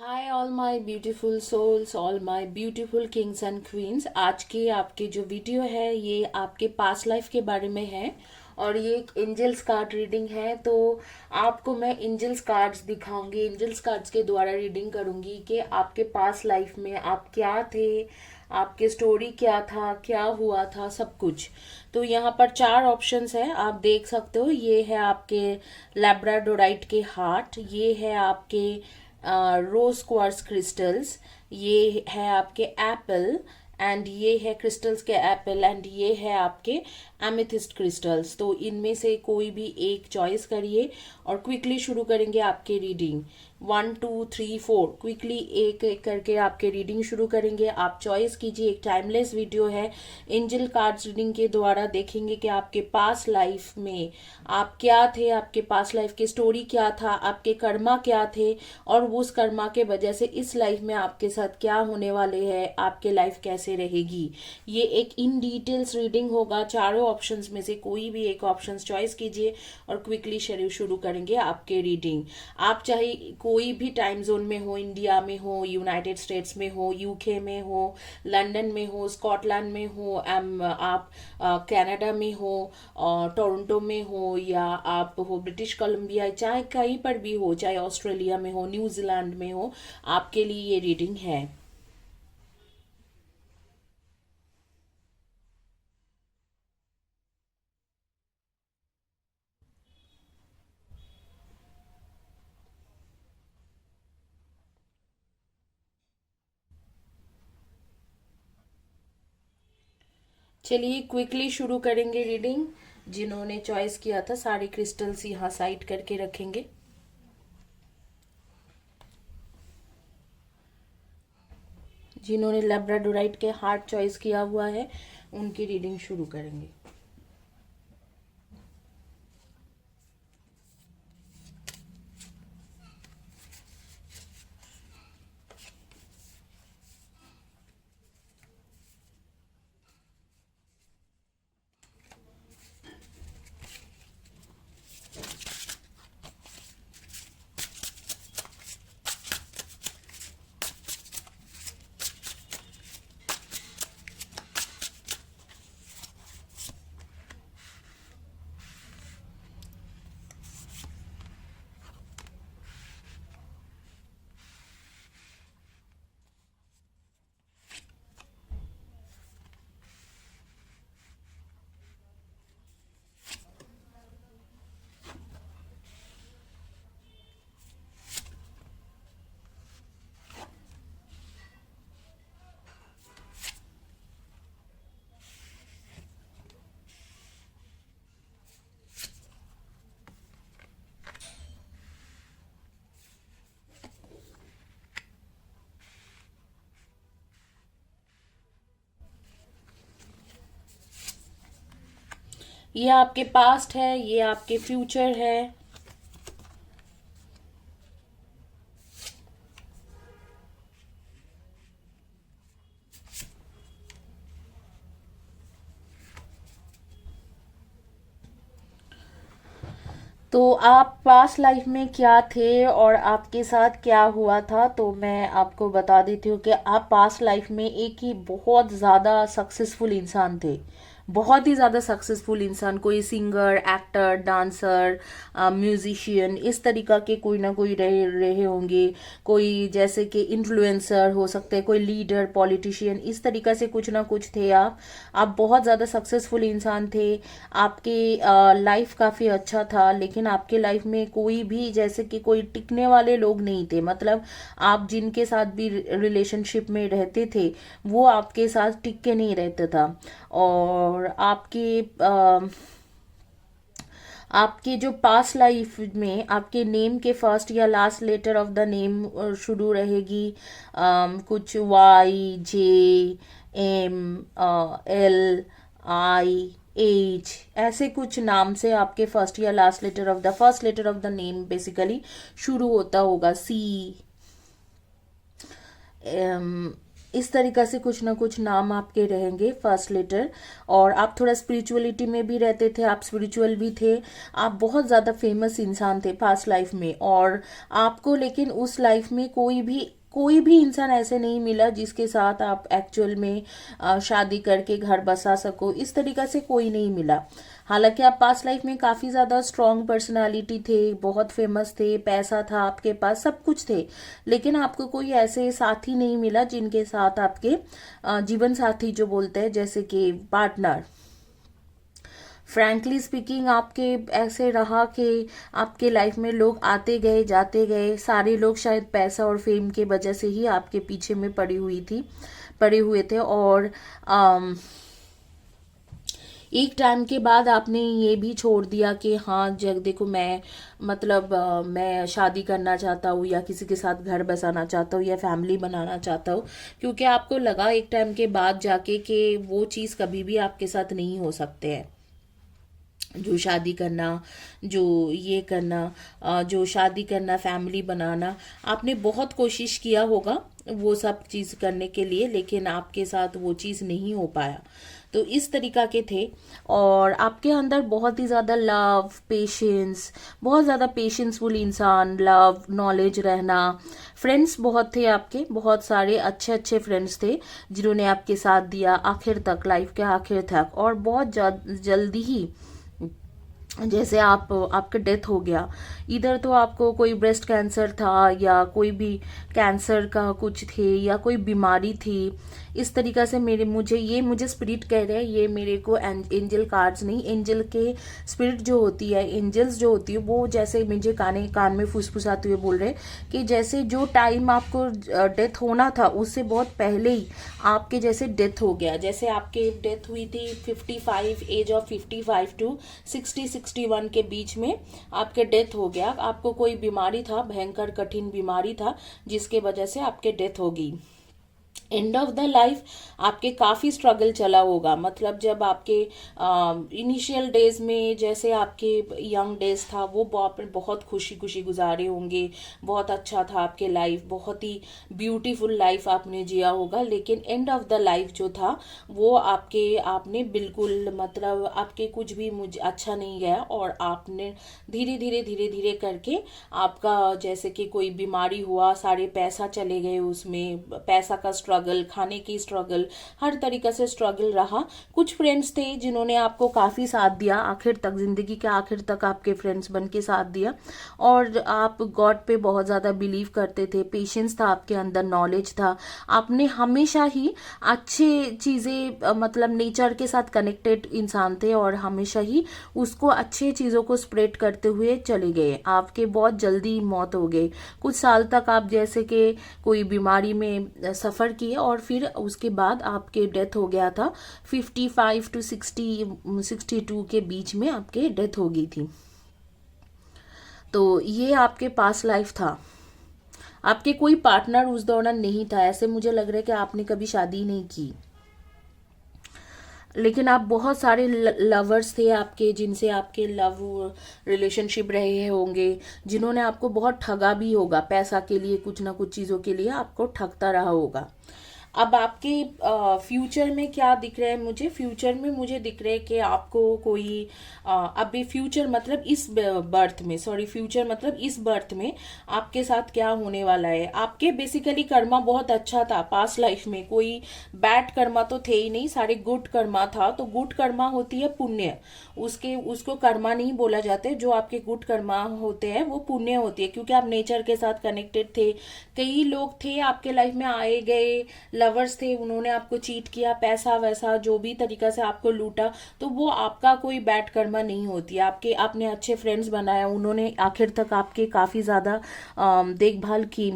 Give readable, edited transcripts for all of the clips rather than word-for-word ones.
Hi all my beautiful souls, all my beautiful kings and queens. आज के आपके जो वीडियो है ये आपके पास्ट लाइफ के बारे में है और ये एक एंजल्स कार्ड रीडिंग है। तो आपको मैं एंजल्स कार्ड्स दिखाऊंगी, एंजल्स कार्ड्स के द्वारा रीडिंग करूंगी कि आपके पास्ट लाइफ में आप क्या थे, आपके स्टोरी क्या था, क्या हुआ था, सब कुछ। तो यहाँ पर चार ऑप्शंस है, आप देख सकते हो। ये है आपके लैब्राडोराइट के हार्ट, ये है आपके रोज क्वार्ट्ज क्रिस्टल्स, ये है आपके एप्पल, एंड ये है क्रिस्टल्स के एप्पल, एंड ये है आपके एमेथिस्ट क्रिस्टल्स। तो इनमें से कोई भी एक चॉइस करिए और क्विकली शुरू करेंगे आपके रीडिंग। 1 2 3 4 क्विकली एक एक करके आपके रीडिंग शुरू करेंगे। आप चॉइस कीजिए, एक टाइमलेस वीडियो है। एंजल कार्ड्स रीडिंग के द्वारा देखेंगे कि आपके पास्ट लाइफ में आप क्या थे, आपके पास्ट लाइफ की स्टोरी क्या था, आपके कर्मा क्या थे, और उस कर्मा के वजह से इस लाइफ में आपके साथ क्या होने वाले हैं, आपके लाइफ कैसे रहेगी। ये एक इन डिटेल्स रीडिंग होगा। चारों ऑप्शंस में से कोई भी एक ऑप्शन चॉइस कीजिए और क्विकली शुरू करेंगे आपके रीडिंग। आप चाहे कोई भी टाइम जोन में हो, इंडिया में हो, यूनाइटेड स्टेट्स में हो, यूके में हो, लंदन में हो, स्कॉटलैंड में हो, आप कनाडा में हो, टोरंटो में हो, या आप हो ब्रिटिश कोलंबिया, चाहे कहीं पर भी हो, चाहे ऑस्ट्रेलिया में हो, न्यूजीलैंड में हो, आपके लिए ये रीडिंग है। चलिए क्विकली शुरू करेंगे रीडिंग। जिन्होंने चॉइस किया था सारे क्रिस्टल्स यहाँ साइड करके रखेंगे। जिन्होंने लेब्राडोराइट के हार्ट चॉइस किया हुआ है उनकी रीडिंग शुरू करेंगे। ये आपके पास्ट है, ये आपके फ्यूचर है। तो आप पास्ट लाइफ में क्या थे और आपके साथ क्या हुआ था, तो मैं आपको बता देती हूँ कि आप पास्ट लाइफ में एक ही बहुत ज़्यादा सक्सेसफुल इंसान थे। बहुत ही ज़्यादा सक्सेसफुल इंसान, कोई सिंगर, एक्टर, डांसर, म्यूजिशियन, इस तरीका के कोई ना कोई रहे रहे होंगे। कोई जैसे कि इन्फ्लुएंसर हो सकते हैं, कोई लीडर, पॉलिटिशियन, इस तरीका से कुछ ना कुछ थे आप बहुत ज़्यादा सक्सेसफुल इंसान थे। आपके लाइफ काफ़ी अच्छा था, लेकिन आपके लाइफ में कोई भी जैसे कि कोई टिकने वाले लोग नहीं थे। मतलब आप जिनके साथ भी रिलेशनशिप में रहते थे वो आपके साथ टिक के नहीं रहता था। और आपके जो पास्ट लाइफ में आपके नेम के फर्स्ट या last letter of the name शुरू रहेगी। कुछ YJM, L, I, H, ऐसे कुछ नाम से आपके फर्स्ट या last letter of the first letter of the name basically शुरू होता होगा। C, इस तरीक़ा से कुछ ना कुछ नाम आपके रहेंगे फर्स्ट लेटर। और आप थोड़ा स्पिरिचुअलिटी में भी रहते थे, आप स्पिरिचुअल भी थे, आप बहुत ज़्यादा फेमस इंसान थे पास्ट लाइफ में। और आपको लेकिन उस लाइफ में कोई भी इंसान ऐसे नहीं मिला जिसके साथ आप एक्चुअल में शादी करके घर बसा सको, इस तरीक़ा से कोई नहीं मिला। हालांकि आप पास्ट लाइफ में काफ़ी ज़्यादा स्ट्रॉन्ग पर्सनालिटी थे, बहुत फेमस थे, पैसा था आपके पास, सब कुछ थे, लेकिन आपको कोई ऐसे साथी नहीं मिला जिनके साथ आपके जीवन साथी जो बोलते हैं, जैसे कि पार्टनर। फ्रैंकली स्पीकिंग आपके ऐसे रहा कि आपके लाइफ में लोग आते गए जाते गए, सारे लोग शायद पैसा और फेम के वजह से ही आपके पीछे में पड़े हुए थे। और एक टाइम के बाद आपने ये भी छोड़ दिया कि हाँ जग देखो मैं मतलब मैं शादी करना चाहता हूँ या किसी के साथ घर बसाना चाहता हूँ या फैमिली बनाना चाहता हूँ, क्योंकि आपको लगा एक टाइम के बाद जाके कि वो चीज़ कभी भी आपके साथ नहीं हो सकते हैं। जो शादी करना, जो ये करना, जो शादी करना, फैमिली बनाना, आपने बहुत कोशिश किया होगा वो सब चीज़ करने के लिए, लेकिन आपके साथ वो चीज़ नहीं हो पाया। तो इस तरीका के थे। और आपके अंदर बहुत ही ज़्यादा लव, पेशेंस, बहुत ज़्यादा पेशेंसफुल इंसान, लव, नॉलेज रहना, फ्रेंड्स बहुत थे आपके, बहुत सारे अच्छे अच्छे फ्रेंड्स थे जिन्होंने आपके साथ दिया आखिर तक, लाइफ के आखिर तक। और बहुत जल्दी ही जैसे आपका डेथ हो गया, इधर तो आपको कोई ब्रेस्ट कैंसर था या कोई भी कैंसर का कुछ थे या कोई बीमारी थी, इस तरीक़ा से मुझे स्पिरिट कह रहे हैं, ये मेरे को एंजल कार्ड्स नहीं, एंजल के स्पिरिट जो होती है, एंजल्स जो होती है, वो जैसे मुझे कान में फुसफुसाते हुए बोल रहे हैं कि जैसे जो टाइम आपको डेथ होना था उससे बहुत पहले ही आपके जैसे डेथ हो गया। जैसे आपके डेथ हुई थी 55 एज ऑफ 55 टू 60-61 के बीच में आपके डेथ हो गया। आपको कोई बीमारी था, भयंकर कठिन बीमारी था, जिसके वजह से आपके डेथ हो गई। एंड ऑफ द लाइफ आपके काफ़ी स्ट्रगल चला होगा, मतलब जब आपके इनिशियल डेज में जैसे आपके यंग डेज था वो बहुत खुशी खुशी गुजारे होंगे, बहुत अच्छा था आपके लाइफ, बहुत ही ब्यूटीफुल लाइफ आपने जिया होगा। लेकिन एंड ऑफ द लाइफ जो था वो आपने बिल्कुल मतलब आपके कुछ भी मुझे अच्छा नहीं गया, और आपने धीरे धीरे करके आपका जैसे कि कोई बीमारी हुआ, सारे पैसा चले गए उसमें, पैसा का स्ट्रगल, खाने की स्ट्रगल, हर तरीक़े से स्ट्रगल रहा। कुछ फ्रेंड्स थे जिन्होंने आपको काफ़ी साथ दिया आखिर तक, ज़िंदगी के आखिर तक आपके फ्रेंड्स बन के साथ दिया। और आप गॉड पे बहुत ज़्यादा बिलीव करते थे, पेशेंस था आपके अंदर, नॉलेज था, आपने हमेशा ही अच्छे चीज़ें मतलब नेचर के साथ कनेक्टेड इंसान थे और हमेशा ही उसको अच्छे चीज़ों को स्प्रेड करते हुए चले गए। आपके बहुत जल्दी मौत हो गई, कुछ साल तक आप जैसे कि कोई बीमारी में सफ़र किए और फिर उसके बाद आपके डेथ हो गया था 55 टू 62 के बीच में आपके डेथ हो गई थी। तो ये आपके पास लाइफ था। आपके कोई पार्टनर उस दौरान नहीं था, ऐसे मुझे लग रहा है कि आपने कभी शादी नहीं की, लेकिन आप बहुत सारे लवर्स थे आपके जिनसे आपके लव रिलेशनशिप रहे होंगे, जिन्होंने आपको बहुत ठगा भी होगा, पैसा के लिए, कुछ ना कुछ चीज़ों के लिए आपको ठगता रहा होगा। अब आपके फ्यूचर में क्या दिख रहा है मुझे? फ्यूचर में मुझे दिख रहा है कि आपको कोई अभी फ्यूचर मतलब इस बर्थ में, सॉरी फ्यूचर मतलब इस बर्थ में आपके साथ क्या होने वाला है। आपके बेसिकली कर्मा बहुत अच्छा था पास्ट लाइफ में, कोई बैड कर्मा तो थे ही नहीं, सारे गुड कर्मा था। तो गुड कर्मा होती है पुण्य, उसको कर्मा नहीं बोला जाता है। जो आपके गुड कर्मा होते हैं वो पुण्य होती है, क्योंकि आप नेचर के साथ कनेक्टेड थे। कई लोग थे आपके लाइफ में आए गए, लवर्स थे, उन्होंने आपको चीट किया, पैसा वैसा जो भी तरीका से आपको लूटा, तो वो आपका कोई बैड कर्मा नहीं होती। आपने अच्छे फ्रेंड्स बनाया, उन्होंने आखिर तक आपके काफ़ी ज़्यादा देखभाल की,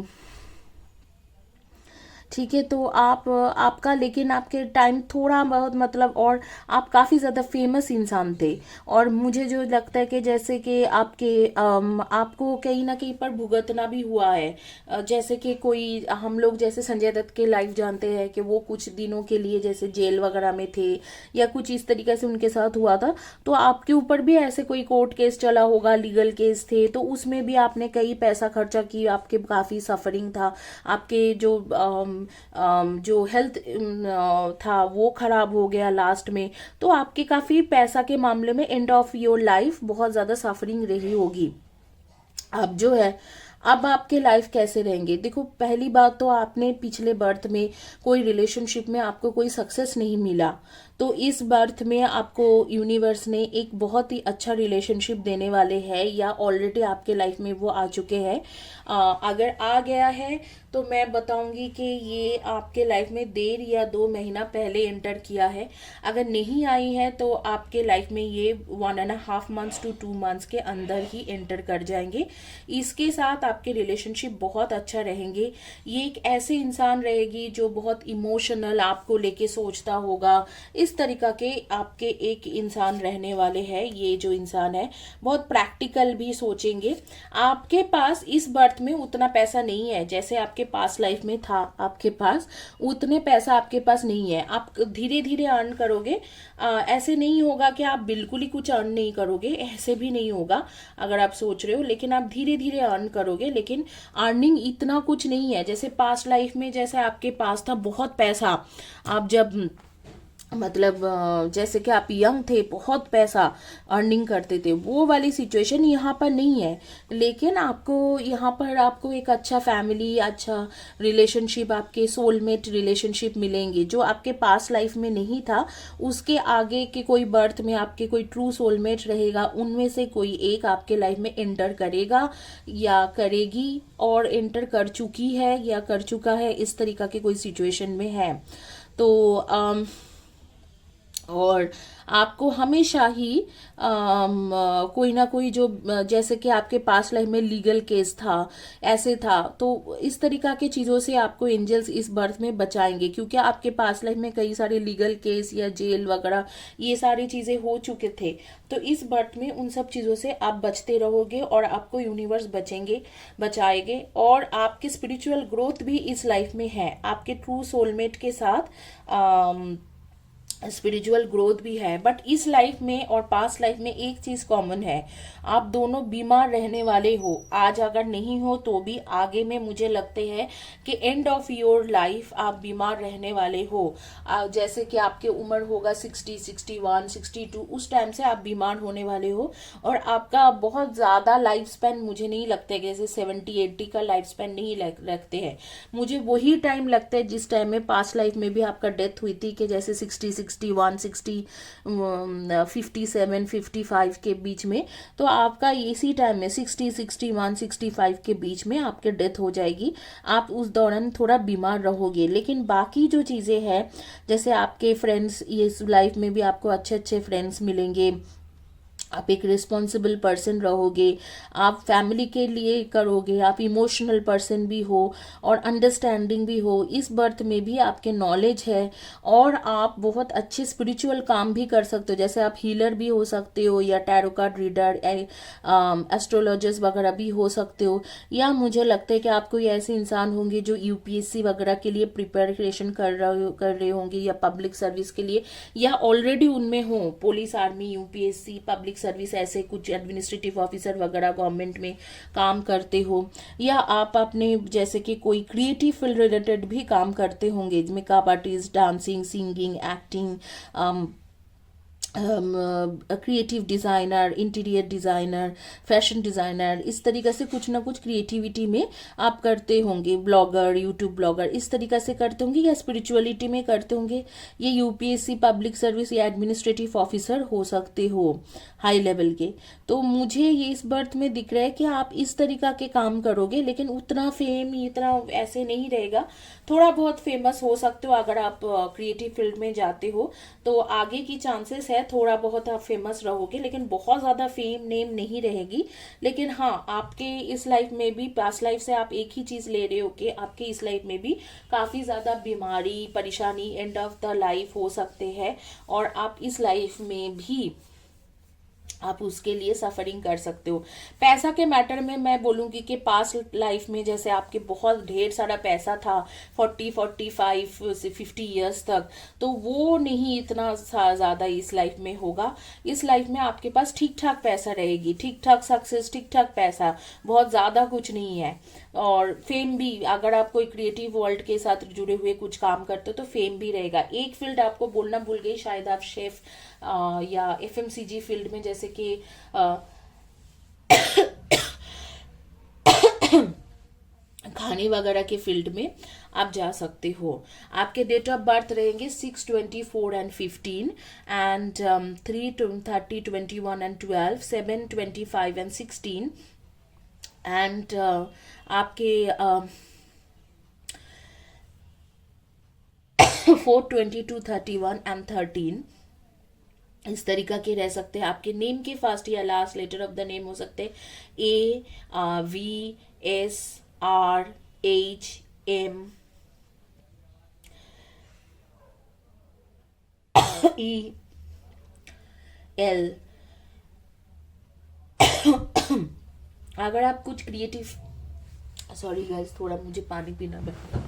ठीक है। तो आपका लेकिन आपके टाइम थोड़ा बहुत मतलब, और आप काफ़ी ज़्यादा फेमस इंसान थे। और मुझे जो लगता है कि जैसे कि आपको कहीं ना कहीं पर भुगतना भी हुआ है। जैसे कि कोई हम लोग जैसे संजय दत्त के लाइफ जानते हैं कि वो कुछ दिनों के लिए जैसे जेल वगैरह में थे या कुछ इस तरीके से उनके साथ हुआ था। तो आपके ऊपर भी ऐसे कोई कोर्ट केस चला होगा, लीगल केस थे, तो उसमें भी आपने कई पैसा खर्चा की, आपके काफ़ी सफरिंग था, आपके जो जो हेल्थ था वो खराब हो गया लास्ट में, तो आपके काफ़ी पैसा के मामले में एंड ऑफ योर लाइफ बहुत ज़्यादा सफरिंग रही होगी। अब जो है, अब आपके लाइफ कैसे रहेंगे? देखो, पहली बात तो आपने पिछले बर्थ में कोई रिलेशनशिप में आपको कोई सक्सेस नहीं मिला, तो इस बर्थ में आपको यूनिवर्स ने एक बहुत ही अच्छा रिलेशनशिप देने वाले हैं, या ऑलरेडी आपके लाइफ में वो आ चुके हैं। अगर आ गया है तो मैं बताऊंगी कि ये आपके लाइफ में देर या 2 महीना पहले एंटर किया है। अगर नहीं आई है तो आपके लाइफ में ये 1.5 मंथ्स to 2 मंथ्स के अंदर ही एंटर कर जाएंगे। इसके साथ आपके रिलेशनशिप बहुत अच्छा रहेंगे। ये एक ऐसे इंसान रहेगी जो बहुत इमोशनल आपको लेके सोचता होगा, इस तरीका के आपके एक इंसान रहने वाले हैं। ये जो इंसान है बहुत प्रैक्टिकल भी सोचेंगे। आपके पास इस बर्थ में उतना पैसा नहीं है जैसे आपके पास लाइफ में था, आपके पास उतने पैसा आपके पास नहीं है। आप धीरे धीरे अर्न करोगे, ऐसे नहीं होगा कि आप बिल्कुल ही कुछ अर्न नहीं करोगे, ऐसे भी नहीं होगा अगर आप सोच रहे हो, लेकिन आप धीरे धीरे अर्न करोगे। लेकिन अर्निंग इतना कुछ नहीं है जैसे पास्ट लाइफ में, जैसे आपके पास था बहुत पैसा, आप जब मतलब जैसे कि आप यंग थे, बहुत पैसा अर्निंग करते थे, वो वाली सिचुएशन यहाँ पर नहीं है। लेकिन आपको यहाँ पर आपको एक अच्छा फैमिली, अच्छा रिलेशनशिप, आपके सोलमेट रिलेशनशिप मिलेंगे जो आपके पास लाइफ में नहीं था। उसके आगे के कोई बर्थ में आपके कोई ट्रू सोलमेट रहेगा, उनमें से कोई एक आपके लाइफ में एंटर करेगा या करेगी, और एंटर कर चुकी है या कर चुका है, इस तरीका के कोई सिचुएशन में है। तो और आपको हमेशा ही कोई ना कोई जो जैसे कि आपके पास लाइफ में लीगल केस था, ऐसे था, तो इस तरीका के चीज़ों से आपको एंजल्स इस बर्थ में बचाएंगे, क्योंकि आपके पास लाइफ में कई सारे लीगल केस या जेल वगैरह ये सारी चीज़ें हो चुके थे। तो इस बर्थ में उन सब चीज़ों से आप बचते रहोगे और आपको यूनिवर्स बचाएंगे। और आपकी स्पिरिचुअल ग्रोथ भी इस लाइफ में है, आपके ट्रू सोलमेट के साथ स्पिरिचुअल ग्रोथ भी है। बट इस लाइफ में और पास्ट लाइफ में एक चीज कॉमन है, आप दोनों बीमार रहने वाले हो। आज अगर नहीं हो तो भी आगे में मुझे लगते हैं कि एंड ऑफ योर लाइफ आप बीमार रहने वाले हो। जैसे कि आपकी उम्र होगा 60, 61, 62, उस टाइम से आप बीमार होने वाले हो। और आपका बहुत ज़्यादा लाइफ स्पैन मुझे नहीं लगता है, जैसे 70, 80 का लाइफ स्पैन नहीं रखते हैं। मुझे वही टाइम लगता है जिस टाइम में पास्ट लाइफ में भी आपका डेथ हुई थी, कि जैसे 60, 61, 60, 57, 55 के बीच में। तो आपका इसी टाइम में 60, 61, 65 के बीच में आपके डेथ हो जाएगी। आप उस दौरान थोड़ा बीमार रहोगे। लेकिन बाकी जो चीज़ें हैं, जैसे आपके फ्रेंड्स, ये लाइफ में भी आपको अच्छे अच्छे फ्रेंड्स मिलेंगे, आप एक रिस्पॉन्सिबल पर्सन रहोगे, आप फैमिली के लिए करोगे, आप इमोशनल पर्सन भी हो और अंडरस्टैंडिंग भी हो। इस बर्थ में भी आपके नॉलेज है और आप बहुत अच्छे स्पिरिचुअल काम भी कर सकते हो, जैसे आप हीलर भी हो सकते हो, या टैरो कार्ड रीडर, एस्ट्रोलॉजर्स वगैरह भी हो सकते हो। या मुझे लगता है कि आप कोई ऐसे इंसान होंगे जो यूपीएससी वगैरह के लिए प्रिपरेशन कर रहे होंगे, या पब्लिक सर्विस के लिए, या ऑलरेडी उनमें हो, police, army, UPSC, public service, ऐसे कुछ एडमिनिस्ट्रेटिव ऑफिसर वगैरह गवर्नमेंट में काम करते हो। या आप अपने जैसे कि कोई क्रिएटिव फील्ड रिलेटेड भी काम करते होंगे, makeup artist, dancing, singing, acting, creative designer, interior designer, fashion designer, इस तरीके से कुछ ना कुछ क्रिएटिविटी में आप करते होंगे। ब्लॉगर, यूट्यूब ब्लॉगर, इस तरीके से करते होंगे, या स्पिरिचुअलिटी में करते होंगे। ये यूपीएससी, पब्लिक सर्विस या एडमिनिस्ट्रेटिव ऑफिसर हो सकते हो हाई लेवल के। तो मुझे ये इस बर्थ में दिख रहा है कि आप इस तरीका के काम करोगे, लेकिन उतना फेम इतना ऐसे नहीं रहेगा। थोड़ा बहुत फेमस हो सकते हो अगर आप क्रिएटिव फील्ड में जाते हो, तो आगे की चांसेस है थोड़ा बहुत आप फेमस रहोगे, लेकिन बहुत ज़्यादा फेम नेम नहीं रहेगी। लेकिन हाँ, आपके इस लाइफ में भी, पास्ट लाइफ से आप एक ही चीज़ ले रहे हो कि आपके इस लाइफ में भी काफ़ी ज़्यादा बीमारी, परेशानी, एंड ऑफ द लाइफ हो सकते हैं, और आप इस लाइफ में भी आप उसके लिए सफरिंग कर सकते हो। पैसा के मैटर में मैं बोलूँगी कि पास्ट लाइफ में जैसे आपके बहुत ढेर सारा पैसा था 40, 45 से 50 ईयर्स तक, तो वो नहीं इतना ज़्यादा इस लाइफ में होगा। इस लाइफ में आपके पास ठीक ठाक पैसा रहेगी, ठीक ठाक सक्सेस, ठीक ठाक पैसा, बहुत ज़्यादा कुछ नहीं है। और फेम भी, अगर आप कोई क्रिएटिव वर्ल्ड के साथ जुड़े हुए कुछ काम करते हो तो फेम भी रहेगा। एक फील्ड आपको बोलना भूल गई, शायद आप शेफ या एफएमसीजी फील्ड में, जैसे कि खाने वगैरह के फील्ड में आप जा सकते हो। आपके डेट ऑफ बर्थ रहेंगे 6, 24 and 15, and 3, 30, 21 and 12, 7, 25 and 16, and आपके 4, 22, 31 एंड 13 इस तरीका के रह सकते हैं। आपके नेम के फर्स्ट या last letter of the name हो सकते हैं AVSRHM EL। अगर आप कुछ क्रिएटिव, सॉरी गाइस, थोड़ा मुझे पानी पीना पड़ेगा।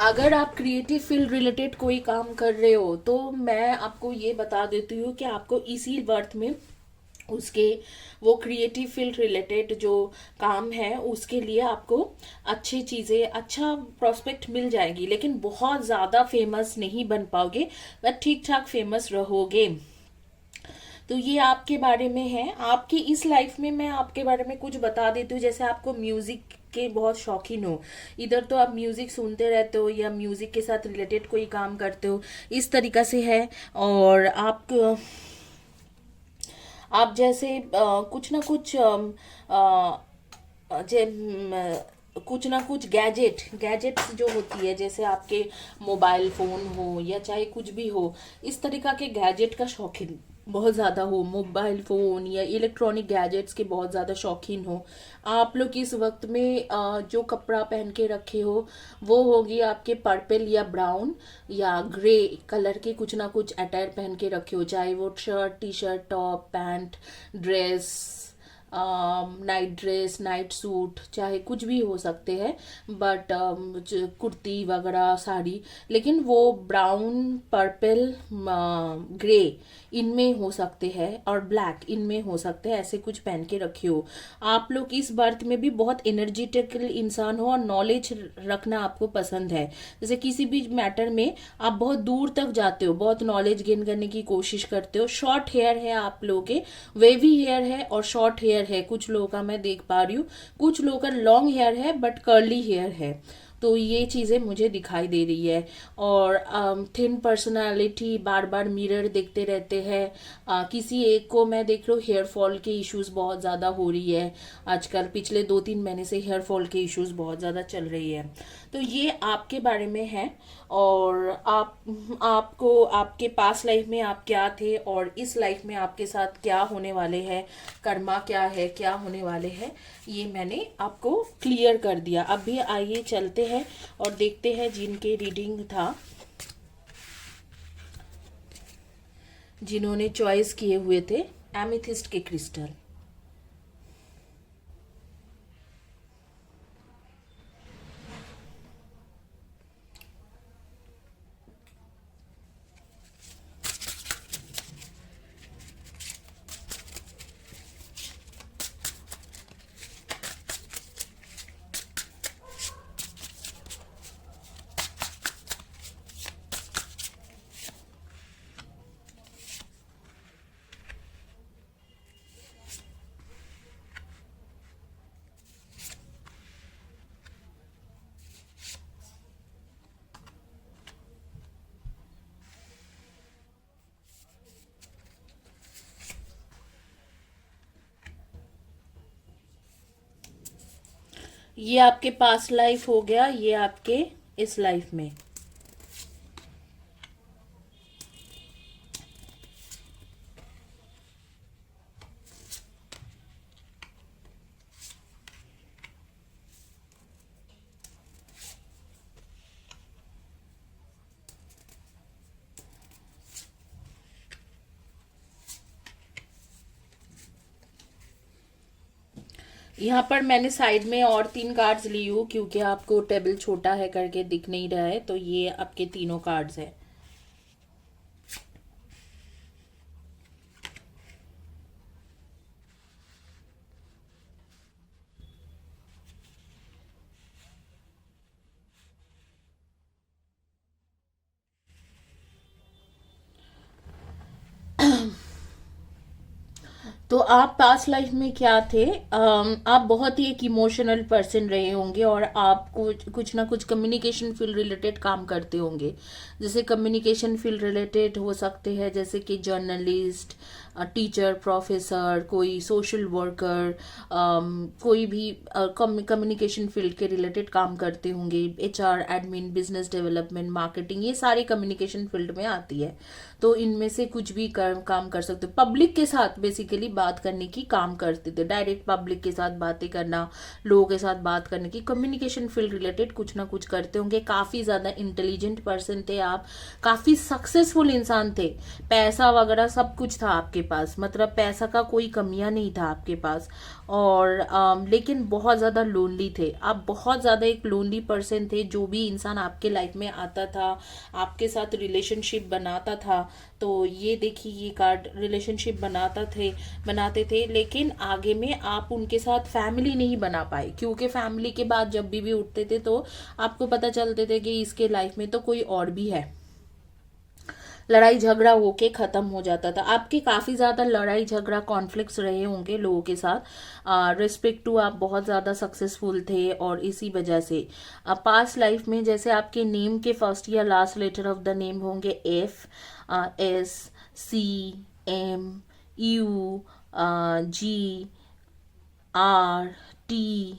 अगर आप क्रिएटिव फील्ड रिलेटेड कोई काम कर रहे हो तो मैं आपको ये बता देती हूँ कि आपको इसी बर्थ में उसके वो क्रिएटिव फील्ड रिलेटेड जो काम है उसके लिए आपको अच्छी चीज़ें, अच्छा प्रोस्पेक्ट मिल जाएगी, लेकिन बहुत ज़्यादा फेमस नहीं बन पाओगे, बट ठीक ठाक फेमस रहोगे। तो ये आपके बारे में है। आपकी इस लाइफ में मैं आपके बारे में कुछ बता देती हूँ। जैसे आपको म्यूजिक के बहुत शौकीन हो, इधर तो आप म्यूजिक सुनते रहते हो या म्यूजिक के साथ रिलेटेड कोई काम करते हो, इस तरीका से है। और आप जैसे कुछ ना कुछ कुछ ना कुछ गैजेट्स जो होती है, जैसे आपके मोबाइल फोन हो या चाहे कुछ भी हो, इस तरीका के गैजेट का शौकीन बहुत ज़्यादा हो, मोबाइल फ़ोन या इलेक्ट्रॉनिक गैजेट्स के बहुत ज़्यादा शौकीन हो। आप लोग इस वक्त में जो कपड़ा पहन के रखे हो वो होगी आपके पर्पल या ब्राउन या ग्रे कलर के कुछ ना कुछ अटायर पहन के रखे हो, चाहे वो shirt, T shirt, top, pant, dress, night dress, night suit, चाहे कुछ भी हो सकते हैं, बट कुर्ती वगैरह, साड़ी, लेकिन वो ब्राउन, पर्पल, ग्रे इनमें हो सकते हैं और ब्लैक इनमें हो सकते हैं, ऐसे कुछ पहन के रखे हो। आप लोग इस बर्थ में भी बहुत एनर्जेटिकल इंसान हो और नॉलेज रखना आपको पसंद है। जैसे किसी भी मैटर में आप बहुत दूर तक जाते हो, बहुत नॉलेज गेन करने की कोशिश करते हो। शॉर्ट हेयर है आप लोगों के, वेवी हेयर है और शॉर्ट हेयर है, कुछ लोगों का मैं देख पा रही हूँ। कुछ लोगों का लॉन्ग हेयर है बट कर्ली हेयर है। तो ये चीज़ें मुझे दिखाई दे रही है। और थिन पर्सनालिटी, बार बार मिरर देखते रहते हैं। किसी एक को मैं देख रही हूँ हेयर फॉल के इश्यूज बहुत ज़्यादा हो रही है आजकल, पिछले 2-3 महीने से हेयर फॉल के इश्यूज बहुत ज़्यादा चल रही है। तो ये आपके बारे में है। और आपको आपके पास लाइफ में आप क्या थे और इस लाइफ में आपके साथ क्या होने वाले हैं, कर्मा क्या है, क्या होने वाले हैं, ये मैंने आपको क्लियर कर दिया। अभी आइए चलते हैं और देखते हैं जिनके रीडिंग था, जिन्होंने चॉइस किए हुए थे एमिथिस्ट के क्रिस्टल। ये आपके पास्ट लाइफ हो गया, ये आपके इस लाइफ में। यहाँ पर मैंने साइड में और 3 कार्ड्स ली हूँ, क्योंकि आपको टेबल छोटा है करके दिख नहीं रहा है, तो ये आपके तीनों कार्ड्स है। तो आप पास्ट लाइफ में क्या थे? आप बहुत ही एक इमोशनल पर्सन रहे होंगे, और आप कुछ कुछ ना कुछ कम्युनिकेशन फील्ड रिलेटेड काम करते होंगे। जैसे कम्युनिकेशन फील्ड रिलेटेड हो सकते हैं, जैसे कि जर्नलिस्ट, टीचर, प्रोफेसर, कोई सोशल वर्कर, कोई भी कम्युनिकेशन फील्ड के रिलेटेड काम करते होंगे। HR, admin, business development, marketing, ये सारे कम्युनिकेशन फील्ड में आती है। तो इनमें से कुछ भी काम कर सकते हो। पब्लिक के साथ बेसिकली बात करने की काम करते थे, डायरेक्ट पब्लिक के साथ बातें करना, लोगों के साथ बात करने की, कम्युनिकेशन फील्ड रिलेटेड कुछ ना कुछ करते होंगे। काफ़ी ज़्यादा इंटेलिजेंट पर्सन थे आप, काफ़ी सक्सेसफुल इंसान थे, पैसा वगैरह सब कुछ था आपके पास, मतलब पैसा का कोई कमियां नहीं था आपके पास। और लेकिन बहुत ज़्यादा लोनली थे आप, बहुत ज़्यादा एक लोनली पर्सन थे। जो भी इंसान आपके लाइफ में आता था, आपके साथ रिलेशनशिप बनाता था, तो ये देखिए ये कार्ड रिलेशनशिप बनाते थे, लेकिन आगे में आप उनके साथ फैमिली नहीं बना पाए, क्योंकि फैमिली के बाद जब भी उठते थे तो आपको पता चलते थे कि इसके लाइफ में तो कोई और भी है। लड़ाई झगड़ा होके खत्म हो जाता था। आपके काफी ज्यादा लड़ाई झगड़ा कॉन्फ्लिक्ट्स रहे होंगे लोगों के साथ। रिस्पेक्ट टू आप बहुत ज्यादा सक्सेसफुल थे, और इसी वजह से पास्ट लाइफ में जैसे आपके नेम के फर्स्ट या last letter of the name होंगे F, S, C, M, U, G, R, T,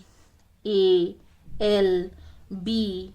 A, L, B,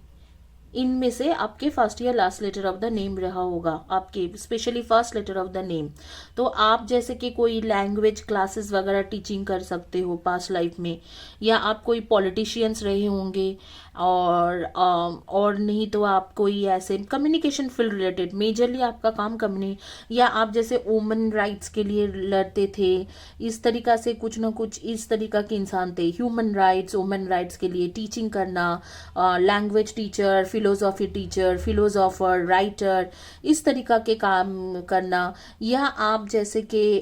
इनमें से आपके फर्स्ट या last letter of the name रहा होगा, आपके specially first letter of the name. तो आप जैसे कि कोई लैंग्वेज क्लासेस वगैरह टीचिंग कर सकते हो पास्ट लाइफ में, या आप कोई पॉलिटिशियंस रहे होंगे, और नहीं तो आप कोई ऐसे कम्युनिकेशन फील्ड रिलेटेड मेजरली आपका काम कम्युनि, या आप जैसे वुमेन राइट्स के लिए लड़ते थे, इस तरीका से कुछ ना कुछ इस तरीका के इंसान थे। ह्यूमन राइट्स, वुमेन राइट्स के लिए टीचिंग करना, language teacher, philosophy teacher, philosopher, writer, इस तरीका के काम करना। या आप जैसे कि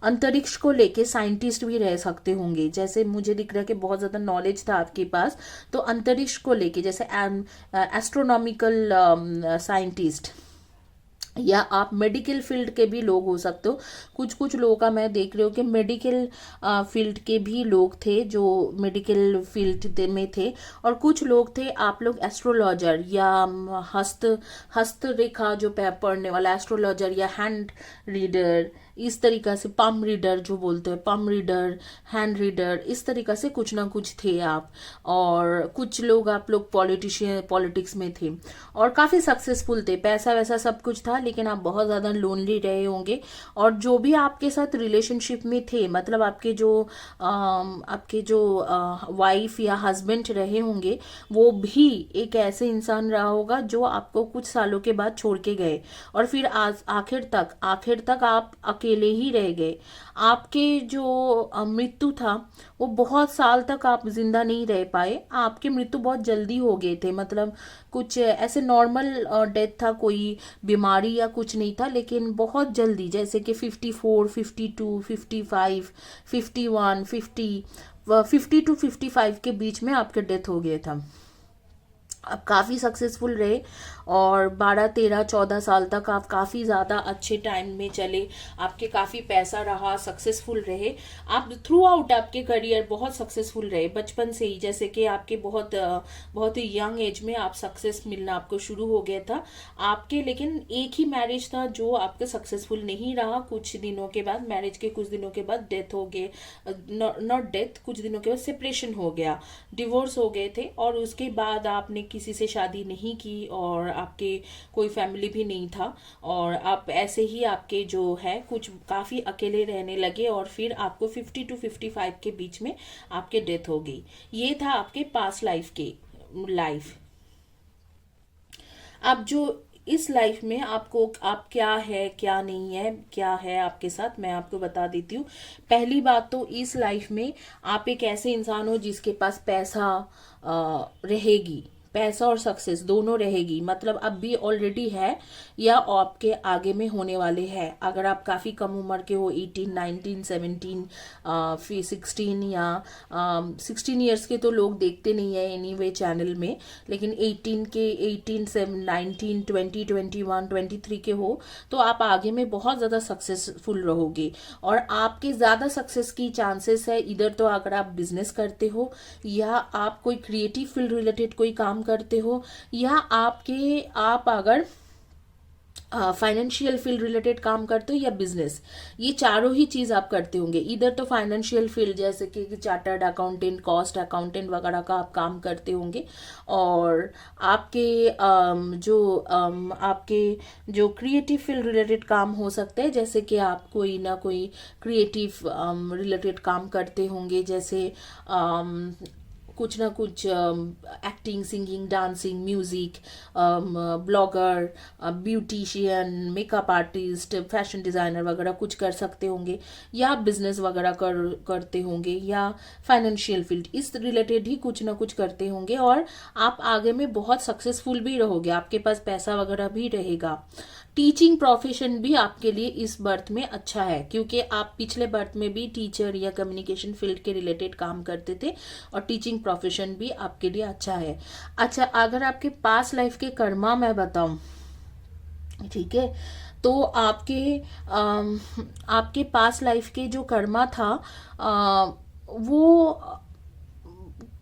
अंतरिक्ष को लेके साइंटिस्ट भी रह सकते होंगे, जैसे मुझे दिख रहा है कि बहुत ज़्यादा नॉलेज था आपके पास, तो अंतरिक्ष को लेके जैसे एस्ट्रोनॉमिकल साइंटिस्ट, या आप मेडिकल फील्ड के भी लोग हो सकते हो। कुछ कुछ लोगों का मैं देख रही हूँ कि मेडिकल फील्ड के भी लोग थे जो मेडिकल फील्ड में थे, और कुछ लोग थे आप लोग एस्ट्रोलॉजर, या हस्तरेखा जो पढ़ने वाला एस्ट्रोलॉजर, या हैंड रीडर, इस तरीका से पम रीडर जो बोलते हैं, पम रीडर, हैंड रीडर, इस तरीका से कुछ ना कुछ थे आप। और कुछ लोग आप लोग पॉलिटिक्स में थे, और काफ़ी सक्सेसफुल थे, पैसा वैसा सब कुछ था, लेकिन आप बहुत ज़्यादा लोनली रहे होंगे। और जो भी आपके साथ रिलेशनशिप में थे, मतलब आपके जो वाइफ या हस्बैंड रहे होंगे, वो भी एक ऐसे इंसान रहा होगा जो आपको कुछ सालों के बाद छोड़ के गए, और फिर आज आखिर तक आप अकेले ही रह गए। आपके जो मृत्यु था, वो बहुत साल तक आप जिंदा नहीं रह पाए, आपकी मृत्यु बहुत जल्दी हो गए थे, मतलब कुछ ऐसे नॉर्मल डेथ था, कोई बीमारी या कुछ नहीं था, लेकिन बहुत जल्दी, जैसे कि 54, 52, 55, 51, 50 टू 55 के बीच में आपके डेथ हो गया था। आप काफ़ी सक्सेसफुल रहे, और 12, 13, 14 साल तक आप काफ़ी ज़्यादा अच्छे टाइम में चले, आपके काफ़ी पैसा रहा, सक्सेसफुल रहे। आप थ्रू आउट आपके करियर बहुत सक्सेसफुल रहे, बचपन से ही, जैसे कि आपके बहुत ही यंग एज में आप सक्सेस मिलना आपको शुरू हो गया था आपके। लेकिन एक ही मैरिज था जो आपके सक्सेसफुल नहीं रहा, कुछ दिनों के बाद, मैरिज के कुछ दिनों के बाद डेथ हो गए, नॉट डेथ, कुछ दिनों के बाद सेपरेशन हो गया, डिवोर्स हो गए थे, और उसके बाद आपने किसी से शादी नहीं की, और आपके कोई फैमिली भी नहीं था, और आप ऐसे ही आपके जो है कुछ काफ़ी अकेले रहने लगे, और फिर आपको 50 टू 55 के बीच में आपके डेथ हो गई। ये था आपके पास्ट लाइफ के लाइफ। अब जो इस लाइफ में आपको आप क्या है क्या नहीं है क्या है आपके साथ, मैं आपको बता देती हूँ। पहली बात तो इस लाइफ में आप एक ऐसे इंसान हो जिसके पास पैसा रहेगी, पैसा और सक्सेस दोनों रहेगी, मतलब अब भी ऑलरेडी है या आपके आगे में होने वाले हैं। अगर आप काफ़ी कम उम्र के हो, 18 19 17 फिर 16 या 16 ईयर्स के तो लोग देखते नहीं है एनीवे चैनल में, लेकिन 18 के 18 से 19 20 21 23 के हो तो आप आगे में बहुत ज़्यादा सक्सेसफुल रहोगे। और आपके ज़्यादा सक्सेस की चांसेस है इधर तो अगर आप बिजनेस करते हो या आप कोई क्रिएटिव फील्ड रिलेटेड कोई काम करते हो या आप अगर फाइनेंशियल फील्ड रिलेटेड काम करते हो या बिजनेस, ये चारों ही चीज आप करते होंगे। इधर तो फाइनेंशियल फील्ड जैसे कि चार्टर्ड अकाउंटेंट, कॉस्ट अकाउंटेंट वगैरह का आप काम करते होंगे, और आपके जो क्रिएटिव फील्ड रिलेटेड काम हो सकते हैं, जैसे कि आप कोई ना कोई क्रिएटिव रिलेटेड काम करते होंगे, जैसे कुछ ना कुछ acting, singing, dancing, music, blogger, beautician, makeup artist, fashion designer वगैरह कुछ कर सकते होंगे, या बिजनेस वगैरह करते होंगे, या फाइनेंशियल फील्ड इस रिलेटेड ही कुछ ना कुछ करते होंगे, और आप आगे में बहुत सक्सेसफुल भी रहोगे, आपके पास पैसा वगैरह भी रहेगा। टीचिंग प्रोफेशन भी आपके लिए इस बर्थ में अच्छा है, क्योंकि आप पिछले बर्थ में भी टीचर या कम्युनिकेशन फील्ड के रिलेटेड काम करते थे, और टीचिंग प्रोफेशन भी आपके लिए अच्छा है। अच्छा, अगर आपके पास लाइफ के कर्मा मैं बताऊं, ठीक है, तो आपके पास लाइफ के जो कर्मा था वो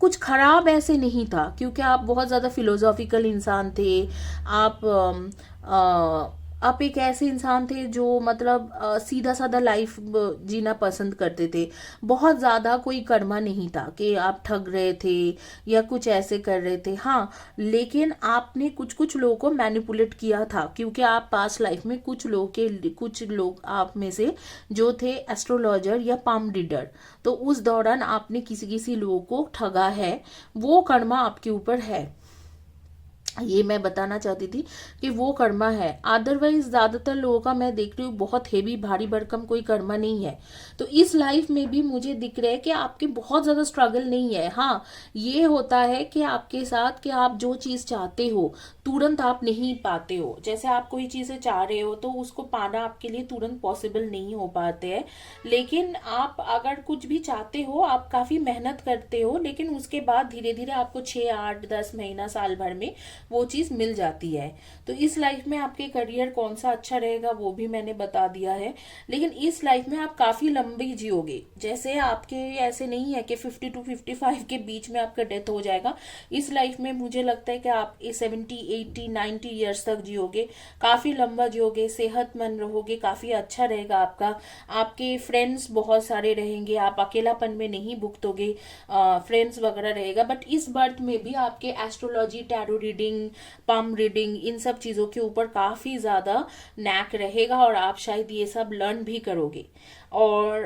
कुछ खराब ऐसे नहीं था, क्योंकि आप बहुत ज़्यादा फिलोसॉफिकल इंसान थे। आप आप एक ऐसे इंसान थे जो मतलब सीधा साधा लाइफ जीना पसंद करते थे। बहुत ज़्यादा कोई कर्मा नहीं था कि आप ठग रहे थे या कुछ ऐसे कर रहे थे। हाँ, लेकिन आपने कुछ कुछ लोगों को मैनिपुलेट किया था, क्योंकि आप पास्ट लाइफ में कुछ लोग आप में से जो थे एस्ट्रोलॉजर या पाम रीडर, तो उस दौरान आपने किसी किसी लोगों को ठगा है, वो कर्मा आपके ऊपर है। ये मैं बताना चाहती थी कि वो कर्मा है। अदरवाइज ज्यादातर लोगों का मैं देख रही हूँ बहुत हेवी भारी भरकम कोई कर्मा नहीं है। तो इस लाइफ में भी मुझे दिख रहा है कि आपके बहुत ज्यादा स्ट्रगल नहीं है। हाँ, ये होता है कि आपके साथ कि आप जो चीज चाहते हो तुरंत आप नहीं पाते हो। जैसे आप कोई चीजें चाह रहे हो तो उसको पाना आपके लिए तुरंत पॉसिबल नहीं हो पाते हैं, लेकिन आप अगर कुछ भी चाहते हो आप काफी मेहनत करते हो, लेकिन उसके बाद धीरे धीरे आपको 6 8 10 महीना साल भर में वो चीज मिल जाती है। तो इस लाइफ में आपके करियर कौन सा अच्छा रहेगा वो भी मैंने बता दिया है, लेकिन इस लाइफ में आप काफी लंबी जियोगे। जैसे आपके ऐसे नहीं है कि 50 to 55 के बीच में आपका डेथ हो जाएगा। इस लाइफ में मुझे लगता है कि आप 70 80 90 ईयर्स तक जियोगे, काफी लंबा जियोगे, सेहतमंद रहोगे, काफी अच्छा रहेगा आपका। आपके फ्रेंड्स बहुत सारे रहेंगे, आप अकेलापन में नहीं भुगतोगे, फ्रेंड्स वगैरह रहेगा। बट इस बर्थ में भी आपके astrology, tarot reading, palm reading, इन सब चीजों के ऊपर काफी ज्यादा नैक रहेगा, और आप शायद ये सब लर्न भी करोगे। और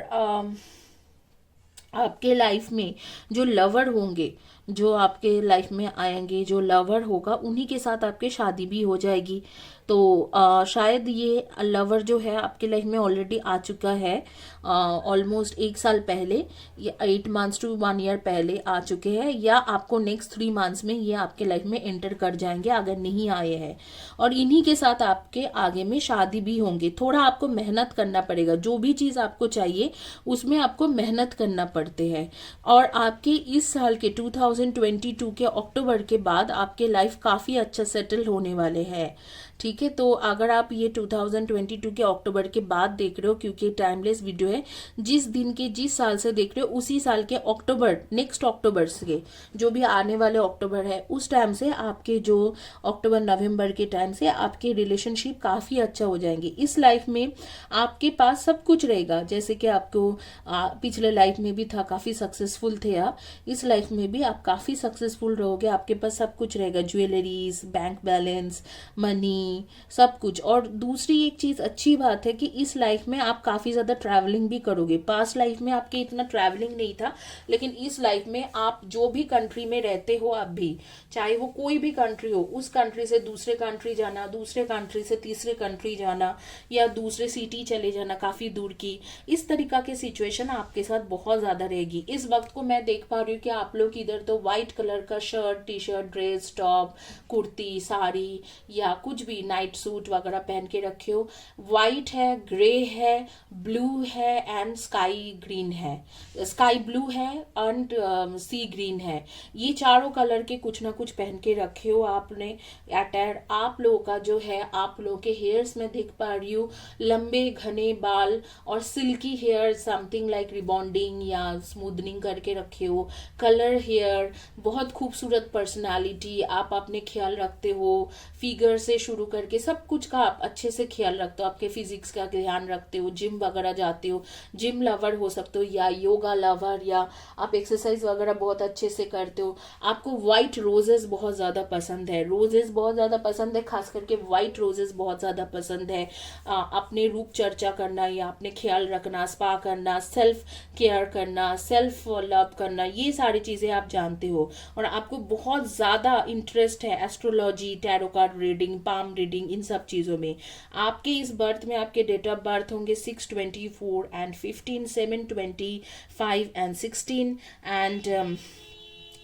आपके लाइफ में जो लवर होंगे, जो आपके लाइफ में आएंगे, जो लवर होगा उन्हीं के साथ आपके शादी भी हो जाएगी। तो शायद ये लवर जो है आपके लाइफ में ऑलरेडी आ चुका है, ऑलमोस्ट 1 साल पहले या 8 मंथ्स to 1 ईयर पहले आ चुके हैं, या आपको नेक्स्ट 3 मंथ्स में ये आपके लाइफ में एंटर कर जाएंगे अगर नहीं आए हैं। और इन्हीं के साथ आपके आगे में शादी भी होंगे। थोड़ा आपको मेहनत करना पड़ेगा, जो भी चीज़ आपको चाहिए उसमें आपको मेहनत करना पड़ते हैं। और आपके इस साल के 2022 के अक्टूबर के बाद आपके लाइफ काफ़ी अच्छा सेटल होने वाले हैं। ठीक है, तो अगर आप ये 2022 के अक्टूबर के बाद देख रहे हो, क्योंकि टाइमलेस वीडियो है, जिस दिन के जिस साल से देख रहे हो उसी साल के अक्टूबर, नेक्स्ट अक्टूबर से जो भी आने वाले अक्टूबर है उस टाइम से आपके जो अक्टूबर नवंबर के टाइम से आपके रिलेशनशिप काफी अच्छा हो जाएंगे। इस लाइफ में आपके पास सब कुछ रहेगा, जैसे कि आपको पिछले लाइफ में भी था, काफी सक्सेसफुल थे आप, इस लाइफ में भी आप काफी सक्सेसफुल रहोगे। आपके पास सब कुछ रहेगा, jewelleries, bank balance, money, money, सब कुछ। और दूसरी एक चीज़ अच्छी बात है कि इस लाइफ में आप काफ़ी ज़्यादा ट्रैवलिंग भी करोगे। पास्ट लाइफ में आपके इतना ट्रैवलिंग नहीं था, लेकिन इस लाइफ में आप जो भी कंट्री में रहते हो अब भी, चाहे वो कोई भी कंट्री हो, उस कंट्री से दूसरे कंट्री जाना, दूसरे कंट्री से तीसरे कंट्री जाना, या दूसरे सिटी चले जाना काफ़ी दूर की, इस तरीका की सिचुएशन आपके साथ बहुत ज़्यादा रहेगी। इस वक्त को मैं देख पा रही हूँ कि आप लोग इधर तो वाइट कलर का shirt, T shirt, dress, top, kurti, sari या कुछ भी नाइट सूट वगैरह पहन के रखे हो। वाइट है, ग्रे है, ब्लू है एंड स्काई ग्रीन है, स्काई ब्लू है एंड सी ग्रीन है। ये चारों कलर के कुछ ना कुछ पहन के रखे हो आपने। अटैर आप लोगों का जो है, आप लोगों के हेयर्स में देख पा रही हूँ लंबे घने बाल और silky hair, something like rebonding या स्मूदनिंग करके रखे हो। कलर हेयर, बहुत खूबसूरत पर्सनालिटी, आप अपने ख्याल रखते हो, फिगर से शुरू करके सब कुछ का आप अच्छे से ख्याल रखते हो, आपके फिजिक्स का ध्यान रखते हो, जिम वगैरह जाते हो, जिम लवर हो सकते हो या योगा लवर, या आप एक्सरसाइज वगैरह बहुत अच्छे से करते हो। आपको व्हाइट रोजेस बहुत ज़्यादा पसंद है, रोजेस बहुत ज़्यादा पसंद है, खास करके व्हाइट रोजेस बहुत ज़्यादा पसंद है। अपने रूप चर्चा करना या अपने ख्याल रखना, स्पा करना, सेल्फ केयर करना, सेल्फ लव करना, ये सारी चीज़ें आप जानते हो। और आपको बहुत ज़्यादा इंटरेस्ट है astrology, tarot card reading, palm reading, इन सब चीज़ों में। आपके इस बर्थ में आपके डेट ऑफ बर्थ होंगे 6/24 and 15, 7/25 and 16 and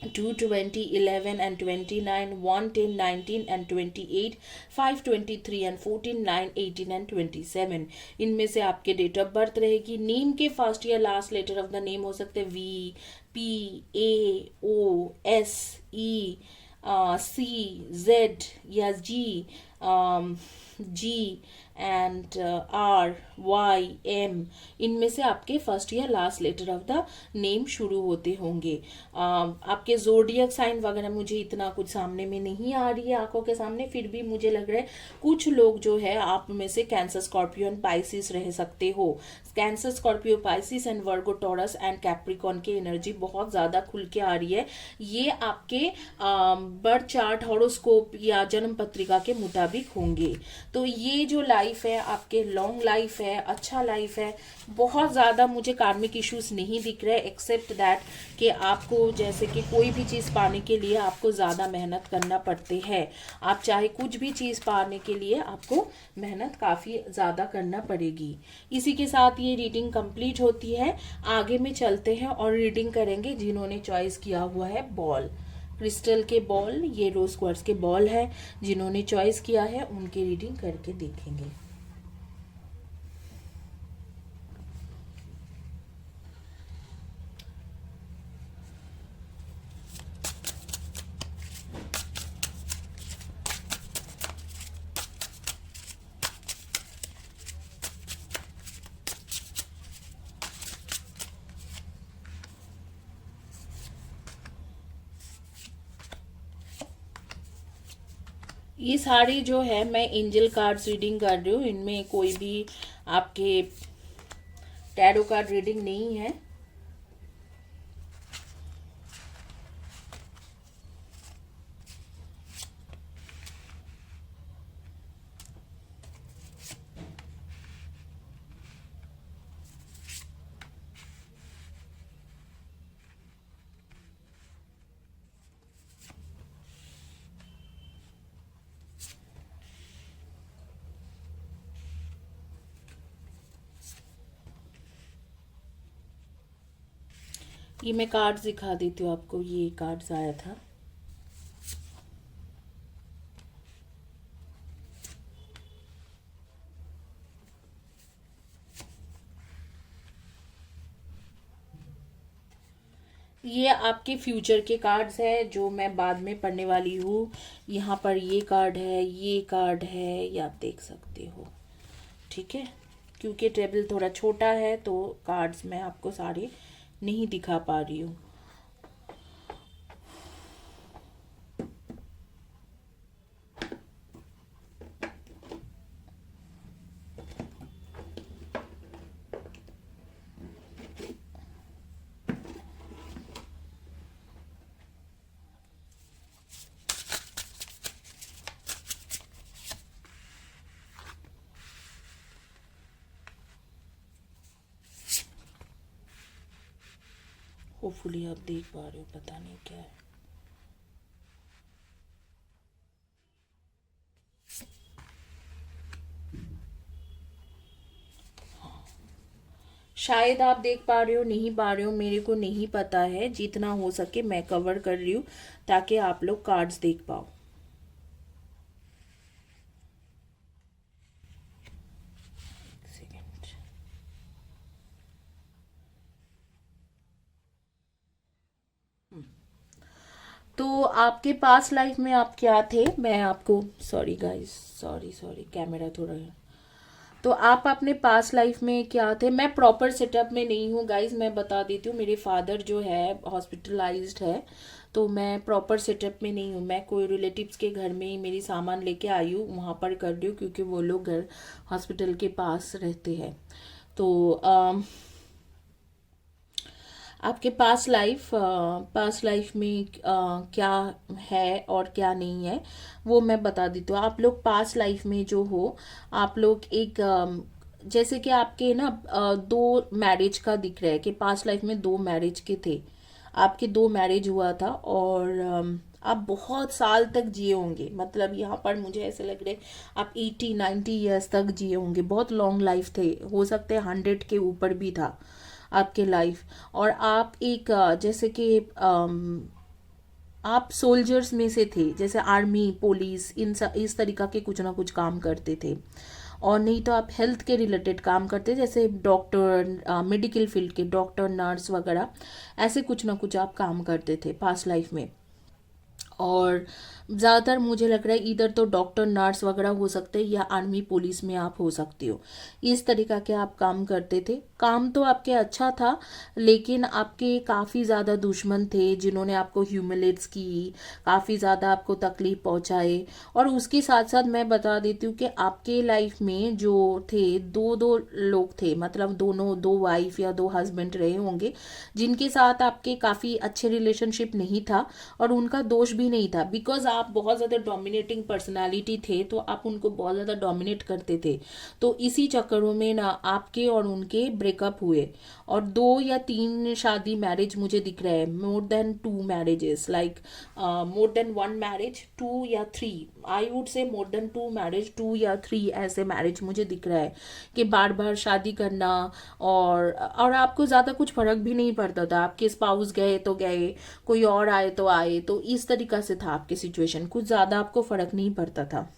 2/20, 11 and 29, 1/10, 19 and 28, 5/23 and 14, 9, 18 and 27। इनमें से आपके डेट ऑफ बर्थ रहेगी। नेम के फर्स्ट या last letter of the name हो सकते हैं VPAOSE, CZ या G एंड RYM। इनमें से आपके फर्स्ट या last letter of the name शुरू होते होंगे। आपके जोडियक साइन वगैरह मुझे इतना कुछ सामने में नहीं आ रही है आंखों के सामने, फिर भी मुझे लग रहा है कुछ लोग जो है आप में से कैंसर, स्कॉर्पियो एंड पाइसिस रह सकते हो। Cancer, Scorpio, Pisces and Virgo, taurus and Capricorn की एनर्जी बहुत ज़्यादा खुल के आ रही है। ये आपके बर्थ चार्ट, हॉरोस्कोप या जन्म पत्रिका के मुताबिक होंगे। तो ये जो लाइफ है आपके लॉन्ग लाइफ है, अच्छा लाइफ है। बहुत ज़्यादा मुझे कार्मिक इश्यूज नहीं दिख रहे, एक्सेप्ट दैट कि आपको जैसे कि कोई भी चीज़ पाने के लिए आपको ज़्यादा मेहनत करना पड़ते हैं। आप चाहे कुछ भी चीज़ पाने के लिए आपको मेहनत काफ़ी ज़्यादा करना पड़ेगी। इसी के साथ ये रीडिंग कंप्लीट होती है। आगे में चलते हैं और रीडिंग करेंगे जिन्होंने चॉइस किया हुआ है बॉल, क्रिस्टल के बॉल, ये रोज क्वार्ट्ज के बॉल है। जिन्होंने चॉइस किया है उनकी रीडिंग करके देखेंगे। ये सारी जो है मैं एंजल कार्ड्स रीडिंग कर रही हूँ, इनमें कोई भी आपके टैरो कार्ड रीडिंग नहीं है। ये मैं कार्ड्स दिखा देती हूँ आपको, ये कार्ड्स आया था। ये आपके फ्यूचर के कार्ड्स है जो मैं बाद में पढ़ने वाली हूँ। यहाँ पर ये कार्ड है, ये कार्ड है, ये आप देख सकते हो। ठीक है, क्योंकि टेबल थोड़ा छोटा है तो कार्ड्स मैं आपको सारे नहीं दिखा पा रही हूँ। होपफुली आप देख पा रहे हो, पता नहीं क्या है। शायद आप देख पा रहे हो, नहीं पा रहे हो, मेरे को नहीं पता है। जितना हो सके मैं कवर कर रही हूँ ताकि आप लोग कार्ड्स देख पाओ। एक सेकेंड। तो आपके पास लाइफ में आप क्या थे, मैं आपको, sorry guys, sorry sorry, camera थोड़ा है। तो आप अपने पास लाइफ में क्या थे, मैं प्रॉपर सेटअप में नहीं हूँ गाइज, मैं बता देती हूँ। मेरे फादर जो है हॉस्पिटलाइज्ड है, तो मैं प्रॉपर सेटअप में नहीं हूँ। मैं कोई रिलेटिव्स के घर में ही मेरी सामान लेके आई हूँ, वहाँ पर कर रही हूँ क्योंकि वो लोग घर हॉस्पिटल के पास रहते हैं। तो आपके पास लाइफ में क्या है और क्या नहीं है, वो मैं बता देती हूँ। आप लोग पास लाइफ में जो हो, आप लोग एक जैसे कि आपके ना दो मैरिज का दिख रहा है कि पास लाइफ में दो मैरिज के थे। आपके दो मैरिज हुआ था और आप बहुत साल तक जिए होंगे। मतलब यहाँ पर मुझे ऐसे लग रहा है आप 80-90 ईयर्स तक जिए होंगे। बहुत लॉन्ग लाइफ थे, हो सकते हैं 100 के ऊपर भी था आपके लाइफ। और आप एक जैसे कि आप सोल्जर्स में से थे, जैसे आर्मी, पुलिस, इस तरीका के कुछ ना कुछ काम करते थे। और नहीं तो आप हेल्थ के रिलेटेड काम करते, जैसे डॉक्टर, मेडिकल फील्ड के डॉक्टर, नर्स वगैरह, ऐसे कुछ ना कुछ आप काम करते थे पास्ट लाइफ में। और ज़्यादातर मुझे लग रहा है इधर तो डॉक्टर, नर्स वगैरह हो सकते हैं, या आर्मी पुलिस में आप हो सकती हो। इस तरीका के आप काम करते थे। काम तो आपके अच्छा था, लेकिन आपके काफ़ी ज़्यादा दुश्मन थे जिन्होंने आपको ह्यूमिलेट्स की, काफ़ी ज़्यादा आपको तकलीफ पहुंचाए। और उसके साथ साथ मैं बता देती हूँ कि आपके लाइफ में जो थे, दो दो लोग थे, मतलब दोनों, दो वाइफ या दो हस्बैंड रहे होंगे जिनके साथ आपके काफ़ी अच्छे रिलेशनशिप नहीं था। और उनका दोष भी नहीं था, बिकॉज आप बहुत ज़्यादा डोमिनेटिंग पर्सनालिटी थे, तो आप उनको बहुत ज़्यादा डोमिनेट करते थे। तो इसी चक्करों में ना आपके और उनके ब्रेकअप हुए। और 2 या 3 शादी, मैरिज मुझे दिख रहा है, more than 2 marriages, like more than 1 marriage, 2 या 3, I would say more than 2 marriage, 2 या 3 ऐसे मैरिज मुझे दिख रहा है कि बार बार शादी करना। और आपको ज़्यादा कुछ फर्क भी नहीं पड़ता था, आपके स्पाउस गए तो गए, कोई और आए तो आए, तो इस तरीका से था आपकी सिचुएशन, कुछ ज़्यादा आपको फर्क नहीं पड़ता था।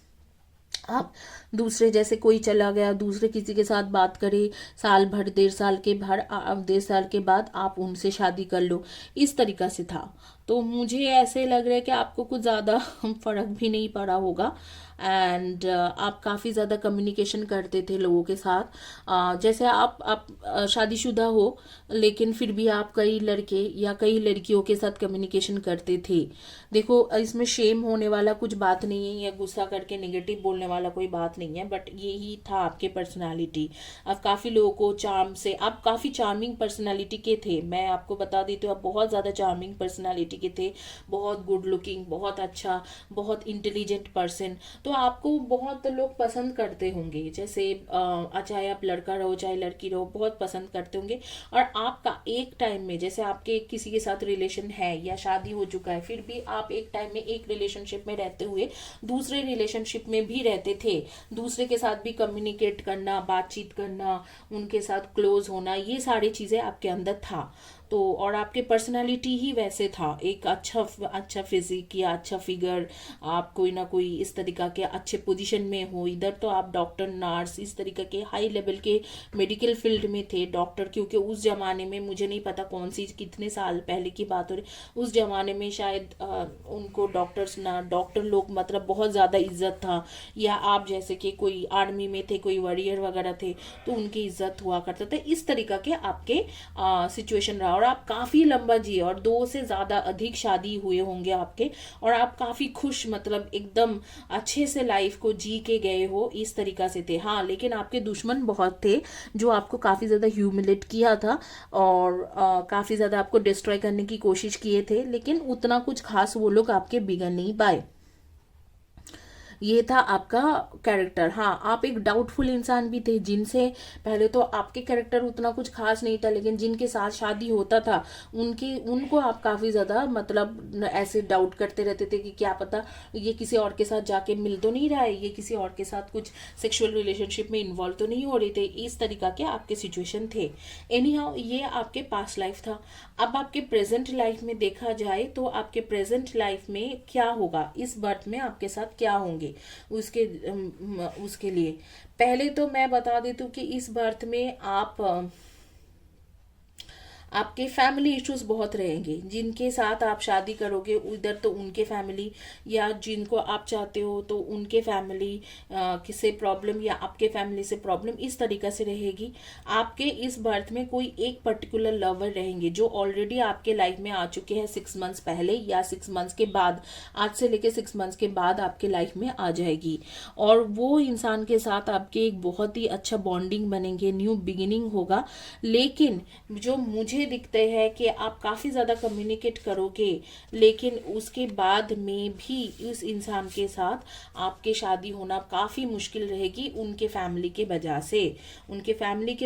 आप दूसरे, जैसे कोई चला गया, दूसरे किसी के साथ बात करे, साल भर, 1.5 साल के भर, 1.5 साल के बाद आप उनसे शादी कर लो, इस तरीका से था। तो मुझे ऐसे लग रहा है कि आपको कुछ ज़्यादा फर्क भी नहीं पड़ा होगा। एंड आप काफ़ी ज़्यादा कम्युनिकेशन करते थे लोगों के साथ। जैसे आप शादीशुदा हो, लेकिन फिर भी आप कई लड़के या कई लड़कियों के साथ कम्युनिकेशन करते थे। देखो, इसमें शेम होने वाला कुछ बात नहीं है, या गुस्सा करके नेगेटिव बोलने वाला कोई बात नहीं है, बट यही था आपके पर्सनालिटी। आप काफ़ी लोगों को चार्म से, आप काफ़ी चार्मिंग पर्सनालिटी के थे। मैं आपको बता देती हूँ, आप बहुत ज़्यादा चार्मिंग पर्सनालिटी के थे, बहुत गुड लुकिंग, बहुत अच्छा, बहुत इंटेलिजेंट पर्सन। तो आपको बहुत लोग पसंद करते होंगे, जैसे चाहे आप लड़का रहो चाहे लड़की रहो, बहुत पसंद करते होंगे। और आपका एक टाइम में, जैसे आपके किसी के साथ रिलेशन है या शादी हो चुका है, फिर भी आप एक टाइम में एक रिलेशनशिप में रहते हुए दूसरे रिलेशनशिप में भी रहते थे। दूसरे के साथ भी कम्युनिकेट करना, बातचीत करना, उनके साथ क्लोज होना, ये सारी चीज़ें आपके अंदर था। तो और आपके पर्सनालिटी ही वैसे था, एक अच्छा फिजिक या अच्छा फिगर, आप कोई ना कोई इस तरीका के अच्छे पोजीशन में हो। इधर तो आप डॉक्टर, नर्स, इस तरीके के हाई लेवल के मेडिकल फील्ड में थे, डॉक्टर, क्योंकि उस जमाने में, मुझे नहीं पता कौन सी कितने साल पहले की बात हो रही, उस जमाने में शायद उनको डॉक्टर्स ना, डॉक्टर लोग मतलब बहुत ज़्यादा इज्जत था। या आप जैसे कि कोई आर्मी में थे, कोई वॉरियर वगैरह थे, तो उनकी इज्जत हुआ करता था। इस तरीका के आपके सिचुएशन रहा। और आप काफ़ी लंबा जिए, और 2 से ज़्यादा अधिक शादी हुए होंगे आपके। और आप काफ़ी खुश, मतलब एकदम अच्छे से लाइफ को जी के गए हो, इस तरीका से थे। हाँ, लेकिन आपके दुश्मन बहुत थे जो आपको काफ़ी ज़्यादा ह्यूमिलेट किया था, और काफ़ी ज़्यादा आपको डिस्ट्रॉय करने की कोशिश किए थे, लेकिन उतना कुछ खास वो लोग आपके बिगड़ नहीं पाए। ये था आपका कैरेक्टर। हाँ, आप एक डाउटफुल इंसान भी थे, जिनसे पहले तो आपके कैरेक्टर उतना कुछ खास नहीं था, लेकिन जिनके साथ शादी होता था उनको आप काफी ज्यादा मतलब ऐसे डाउट करते रहते थे कि क्या पता ये किसी और के साथ जाके मिल तो नहीं रहा है, ये किसी और के साथ कुछ सेक्सुअल रिलेशनशिप में इन्वॉल्व तो नहीं हो रहे थे। इस तरीका के आपके सिचुएशन थे। एनी हाउ, ये आपके पास्ट लाइफ था। अब आपके प्रेजेंट लाइफ में देखा जाए तो आपके प्रेजेंट लाइफ में क्या होगा, इस बर्थ में आपके साथ क्या होंगे, उसके लिए पहले तो मैं बता देती हूँ कि इस बर्थ में आपके फैमिली इश्यूज बहुत रहेंगे। जिनके साथ आप शादी करोगे उधर तो उनके फैमिली, या जिनको आप चाहते हो तो उनके फैमिली से प्रॉब्लम, या आपके फैमिली से प्रॉब्लम, इस तरीका से रहेगी। आपके इस बर्थ में कोई एक पर्टिकुलर लवर रहेंगे जो ऑलरेडी आपके लाइफ में आ चुके हैं 6 मंथ्स पहले या 6 मंथ्स के बाद, आज से लेके 6 मंथ्स के बाद आपके लाइफ में आ जाएगी। और वो इंसान के साथ आपके एक बहुत ही अच्छा बॉन्डिंग बनेंगे, न्यू बिगिनिंग होगा। लेकिन जो मुझे दिखते हैं कि आप काफी ज्यादा कम्युनिकेट करोगे, लेकिन उसके बाद में भी इस इंसान के साथ आपके शादी होना काफी मुश्किल रहेगी, उनके फैमिली के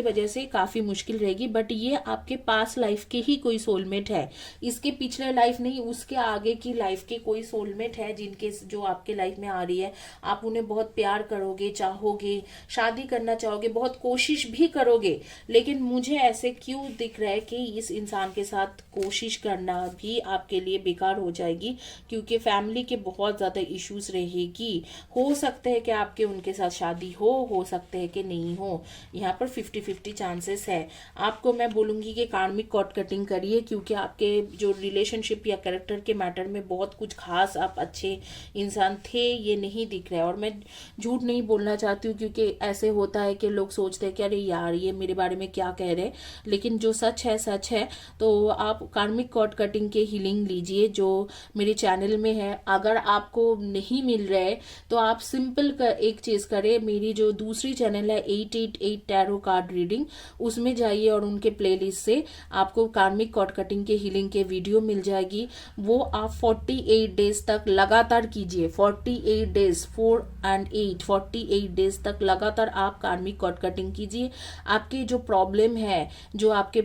वजह से काफी मुश्किल रहेगी। बट ये आपके पास लाइफ के ही कोई सोलमेट है, इसके पिछले लाइफ नहीं, उसके आगे की लाइफ के कोई सोलमेट है जिनके जो आपके लाइफ में आ रही है। आप उन्हें बहुत प्यार करोगे, चाहोगे, शादी करना चाहोगे, बहुत कोशिश भी करोगे। लेकिन मुझे ऐसे क्यों दिख रहा है कि इस इंसान के साथ कोशिश करना भी आपके लिए बेकार हो जाएगी, क्योंकि फैमिली के बहुत ज्यादा इश्यूज रहेगी। हो सकते हैं कि आपके उनके साथ शादी हो सकते हैं कि नहीं हो। यहाँ पर 50-50 चांसेस है। आपको मैं बोलूंगी कि कार्मिक कॉर्ड कटिंग करिए, क्योंकि आपके जो रिलेशनशिप या कैरेक्टर के मैटर में बहुत कुछ खास आप अच्छे इंसान थे, ये नहीं दिख रहा है। और मैं झूठ नहीं बोलना चाहती हूँ, क्योंकि ऐसे होता है कि लोग सोचते हैं कि अरे यार ये मेरे बारे में क्या कह रहे हैं, लेकिन जो सच है सच है। तो आप कार्मिक कॉर्ड कटिंग के हीलिंग लीजिए जो मेरे चैनल में है। अगर आपको नहीं मिल रहे तो आप सिंपल एक चीज करें, मेरी जो दूसरी चैनल है 888 टैरो कार्ड रीडिंग, उसमें जाइए और उनके प्लेलिस्ट से आपको कार्मिक कॉर्ड कटिंग के हीलिंग के वीडियो मिल जाएगी। वो आप 48 डेज तक लगातार कीजिए। 48 डेज 4 and 8 48 डेज तक लगातार आप कार्मिक कॉर्ड कटिंग कीजिए। आपकी जो प्रॉब्लम है, जो आपके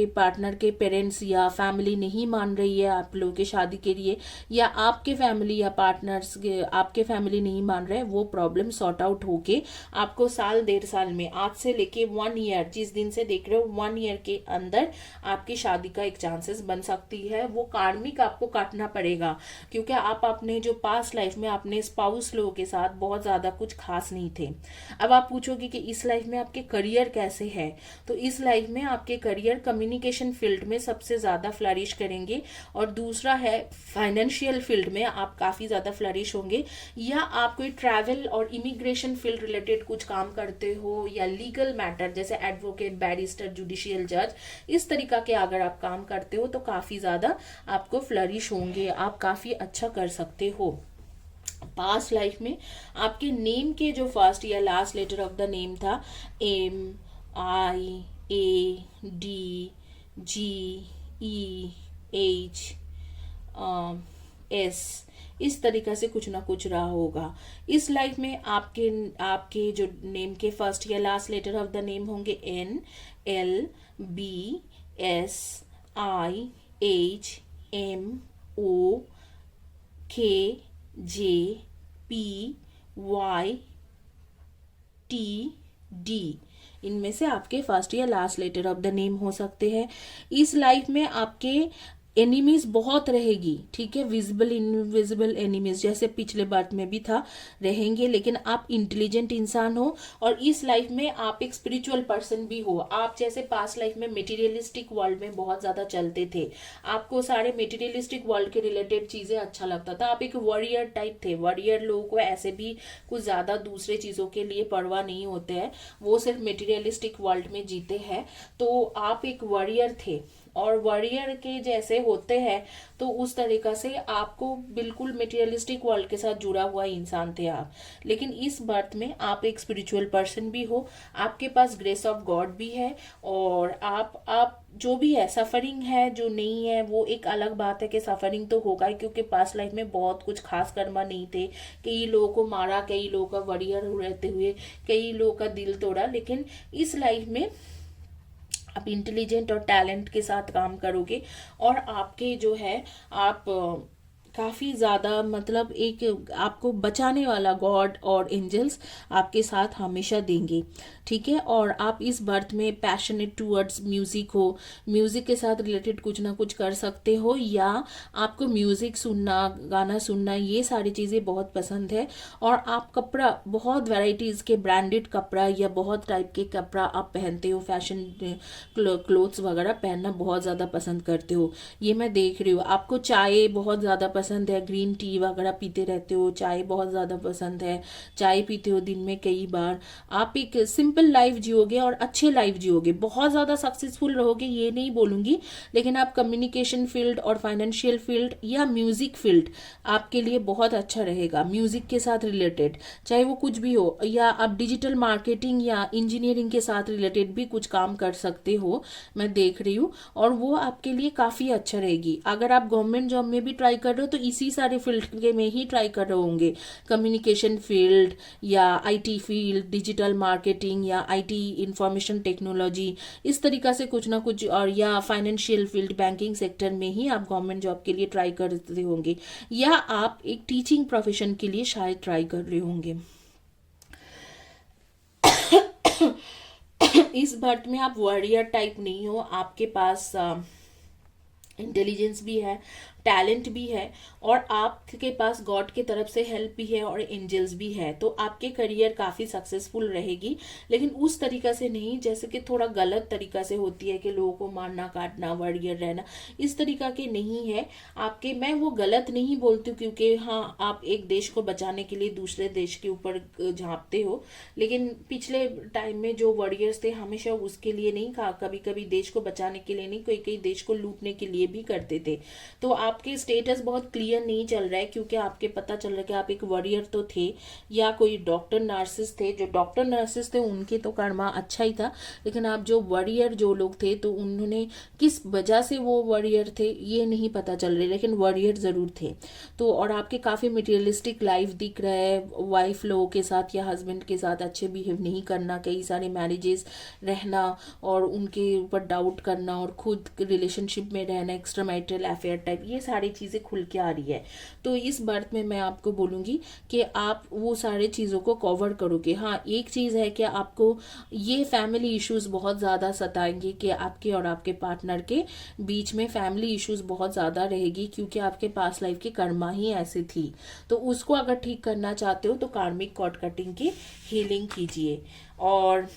पार्टनर के पेरेंट्स या फैमिली नहीं मान रही है आप लोगों की शादी के लिए, या आपके फैमिली या पार्टनर्स आपके फैमिली नहीं मान रहे, वो प्रॉब्लम सॉर्ट आउट होके आपको साल 1.5 साल में, आज से लेके 1 ईयर, जिस दिन से देख रहे हो 1 ईयर के अंदर आपकी शादी का एक चांसेस बन सकती है। वो कार्मिक आपको काटना पड़ेगा, क्योंकि आप अपने जो पास्ट लाइफ में अपने स्पाउस लोगों के साथ बहुत ज्यादा कुछ खास नहीं थे। अब आप पूछोगे कि इस लाइफ में आपके करियर कैसे है, तो इस लाइफ में आपके करियर कम्युनिकेशन फील्ड में सबसे ज्यादा फ्लरिश करेंगे, और दूसरा है फाइनेंशियल फील्ड में आप काफी ज्यादा फ्लरिश होंगे। या आप कोई ट्रैवल और इमिग्रेशन फील्ड रिलेटेड कुछ काम करते हो, या लीगल मैटर जैसे एडवोकेट, बैरिस्टर, जुडिशियल जज, इस तरीका के अगर आप काम करते हो तो काफी ज्यादा आपको फ्लरिश होंगे, आप काफी अच्छा कर सकते हो। पास्ट लाइफ में आपके नेम के जो फर्स्ट या last letter of the name था, MIADGEH S, इस तरीका से कुछ ना कुछ रहा होगा। इस लाइफ में आपके जो नेम के फर्स्ट या last letter of the name होंगे NLBSIHMOKJPYTD, इनमें से आपके फर्स्ट या last letter of the name हो सकते हैं। इस लाइफ में आपके एनिमीज बहुत रहेगी, ठीक है, विजिबल इनविजिबल एनिमीज, जैसे पिछले बर्थ में भी था, रहेंगे। लेकिन आप इंटेलिजेंट इंसान हो, और इस लाइफ में आप एक स्पिरिचुअल पर्सन भी हो। आप जैसे पास्ट लाइफ में मटेरियलिस्टिक वर्ल्ड में बहुत ज्यादा चलते थे, आपको सारे मटेरियलिस्टिक वर्ल्ड के रिलेटेड चीजें अच्छा लगता था, आप एक वॉरियर टाइप थे। वॉरियर लोगों को ऐसे भी कुछ ज्यादा दूसरे चीजों के लिए परवाह नहीं होते हैं, वो सिर्फ मटेरियलिस्टिक वर्ल्ड में जीते हैं। तो आप एक वॉरियर थे, और वॉरियर के जैसे होते हैं, तो उस तरीका से आपको बिल्कुल मटेरियलिस्टिक वर्ल्ड के साथ जुड़ा हुआ इंसान थे आप। लेकिन इस बर्थ में आप एक स्पिरिचुअल पर्सन भी हो, आपके पास ग्रेस ऑफ गॉड भी है, और आप जो भी है, सफरिंग है जो नहीं है वो एक अलग बात है कि सफरिंग तो होगा ही, क्योंकि पास्ट लाइफ में बहुत कुछ खास कर्मा नहीं थे। कई लोगों को मारा, कई लोगों का वॉरियर रहते हुए कई लोगों का दिल तोड़ा। लेकिन इस लाइफ में आप इंटेलिजेंट और टैलेंट के साथ काम करोगे, और आपके जो है आप काफ़ी ज़्यादा मतलब एक आपको बचाने वाला गॉड और एंजल्स आपके साथ हमेशा देंगे, ठीक है। और आप इस बर्थ में पैशनेट टूवर्ड्स म्यूज़िक हो, म्यूज़िक के साथ रिलेटेड कुछ ना कुछ कर सकते हो, या आपको म्यूज़िक सुनना, गाना सुनना, ये सारी चीज़ें बहुत पसंद है। और आप कपड़ा बहुत वैरायटीज़ के ब्रांडेड कपड़ा या बहुत टाइप के कपड़ा आप पहनते हो, फैशन क्लोथ्स वगैरह पहनना बहुत ज़्यादा पसंद करते हो, ये मैं देख रही हूँ। आपको चाय बहुत ज़्यादा पसंद है, ग्रीन टी वगैरह पीते रहते हो, चाय बहुत ज़्यादा पसंद है, चाय पीते हो दिन में कई बार। आप एक सिंपल लाइफ जियोगे और अच्छे लाइफ जियोगे, बहुत ज़्यादा सक्सेसफुल रहोगे ये नहीं बोलूँगी, लेकिन आप कम्युनिकेशन फील्ड और फाइनेंशियल फील्ड या म्यूज़िक फील्ड आपके लिए बहुत अच्छा रहेगा। म्यूज़िक के साथ रिलेटेड चाहे वो कुछ भी हो, या आप डिजिटल मार्केटिंग या इंजीनियरिंग के साथ रिलेटेड भी कुछ काम कर सकते हो, मैं देख रही हूँ, और वो आपके लिए काफ़ी अच्छा रहेगी। अगर आप गवर्नमेंट जॉब में भी ट्राई कर रहे हो तो इसी सारे फील्ड के में ही ट्राई कर रहे होंगे, कम्युनिकेशन फील्ड या आईटी फील्ड, डिजिटल मार्केटिंग या आईटी इंफॉर्मेशन टेक्नोलॉजी, इस तरीका से कुछ ना कुछ, और या फाइनेंशियल फील्ड, बैंकिंग सेक्टर में ही आप गवर्नमेंट जॉब के लिए ट्राई करते होंगे, या आप एक टीचिंग प्रोफेशन के लिए शायद ट्राई कर रहे होंगे। इस बर्थ में आप वॉरियर टाइप नहीं हो, आपके पास इंटेलिजेंस भी है, टैलेंट भी है, और आपके पास गॉड की तरफ से हेल्प भी है और एंजल्स भी है। तो आपके करियर काफ़ी सक्सेसफुल रहेगी, लेकिन उस तरीका से नहीं जैसे कि थोड़ा गलत तरीका से होती है कि लोगों को मारना काटना, वॉरियर रहना, इस तरीका के नहीं है आपके। मैं वो गलत नहीं बोलती हूँ, क्योंकि हाँ आप एक देश को बचाने के लिए दूसरे देश के ऊपर झांपते हो, लेकिन पिछले टाइम में जो वॉरियर्स थे हमेशा उसके लिए नहीं कहा, कभी कभी देश को बचाने के लिए नहीं, कोई कई देश को लूटने के लिए भी करते थे। तो आपके स्टेटस बहुत क्लियर नहीं चल रहा है, क्योंकि आपके पता चल रहा है कि आप एक वॉरियर तो थे, या कोई डॉक्टर नर्सिस थे। जो डॉक्टर नर्सिस थे उनके तो कर्मा अच्छा ही था, लेकिन आप जो वॉरियर जो लोग थे तो उन्होंने किस वजह से वो वॉरियर थे ये नहीं पता चल रहे, लेकिन वॉरियर जरूर थे। तो और आपके काफ़ी मटेरियलिस्टिक लाइफ दिख रहा है, वाइफ लोगों के साथ या हस्बैंड के साथ अच्छे बिहेव नहीं करना, कई सारे मैरिजेस रहना और उनके ऊपर डाउट करना, और खुद रिलेशनशिप में रहना, एक्स्ट्रा मैरिटल अफेयर टाइप, ये सारी चीज़ें खुल के आ रही है। तो इस बर्थ में मैं आपको बोलूँगी कि आप वो सारे चीज़ों को कवर करोगे। हाँ एक चीज़ है कि आपको ये फैमिली इश्यूज बहुत ज़्यादा सताएंगे, कि आपके और आपके पार्टनर के बीच में फैमिली इश्यूज बहुत ज़्यादा रहेगी, क्योंकि आपके पास लाइफ की कर्मा ही ऐसी थी। तो उसको अगर ठीक करना चाहते हो तो कार्मिक कॉर्ड कटिंग की हीलिंग कीजिए। और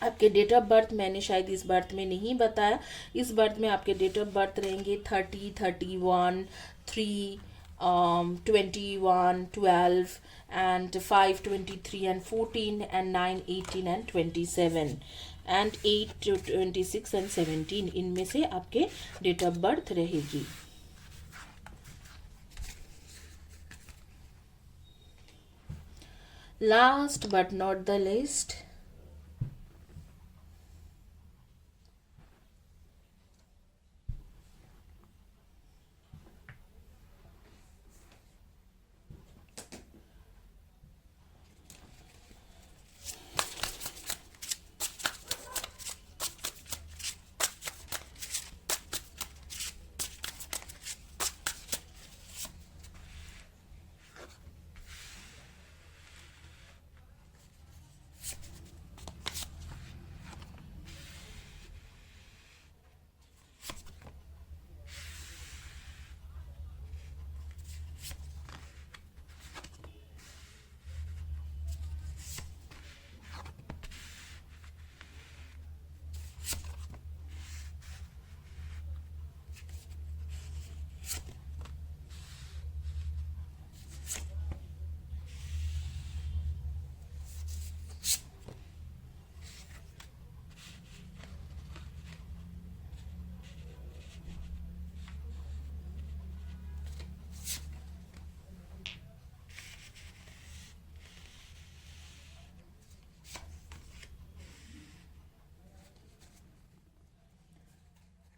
आपके डेट ऑफ बर्थ मैंने शायद इस बर्थ में नहीं बताया, इस बर्थ में आपके डेट ऑफ बर्थ रहेंगे 30, 31, 3, 21, 12 and 5, 23 and 14 and 9, 18 and 27 and 8, 26 and 17, इनमें से आपके डेट ऑफ बर्थ रहेगी। Last but not the list,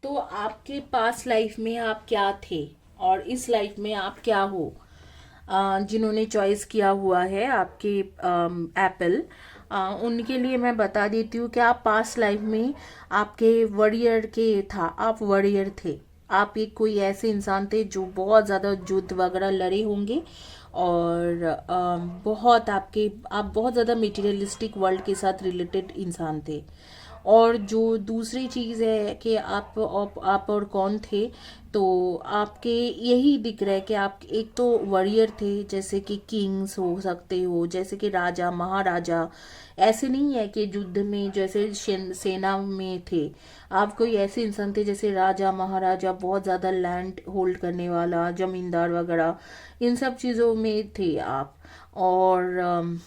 तो आपके पास लाइफ में आप क्या थे और इस लाइफ में आप क्या हो। जिन्होंने चॉइस किया हुआ है आपके एप्पल, उनके लिए मैं बता देती हूँ कि आप पास्ट लाइफ में आपके वॉरियर के था, आप वॉरियर थे। आप एक कोई ऐसे इंसान थे जो बहुत ज़्यादा युद्ध वगैरह लड़े होंगे और बहुत आप बहुत ज़्यादा मटेरियलिस्टिक वर्ल्ड के साथ रिलेटेड इंसान थे। और जो दूसरी चीज़ है कि आप और कौन थे, तो आपके यही दिख रहा है कि आप एक तो वॉरियर थे, जैसे कि किंग्स हो सकते हो, जैसे कि राजा महाराजा। ऐसे नहीं है कि युद्ध में जैसे सेना में थे, आप कोई ऐसे इंसान थे जैसे राजा महाराजा, बहुत ज़्यादा लैंड होल्ड करने वाला, जमींदार वगैरह, इन सब चीज़ों में थे आप। और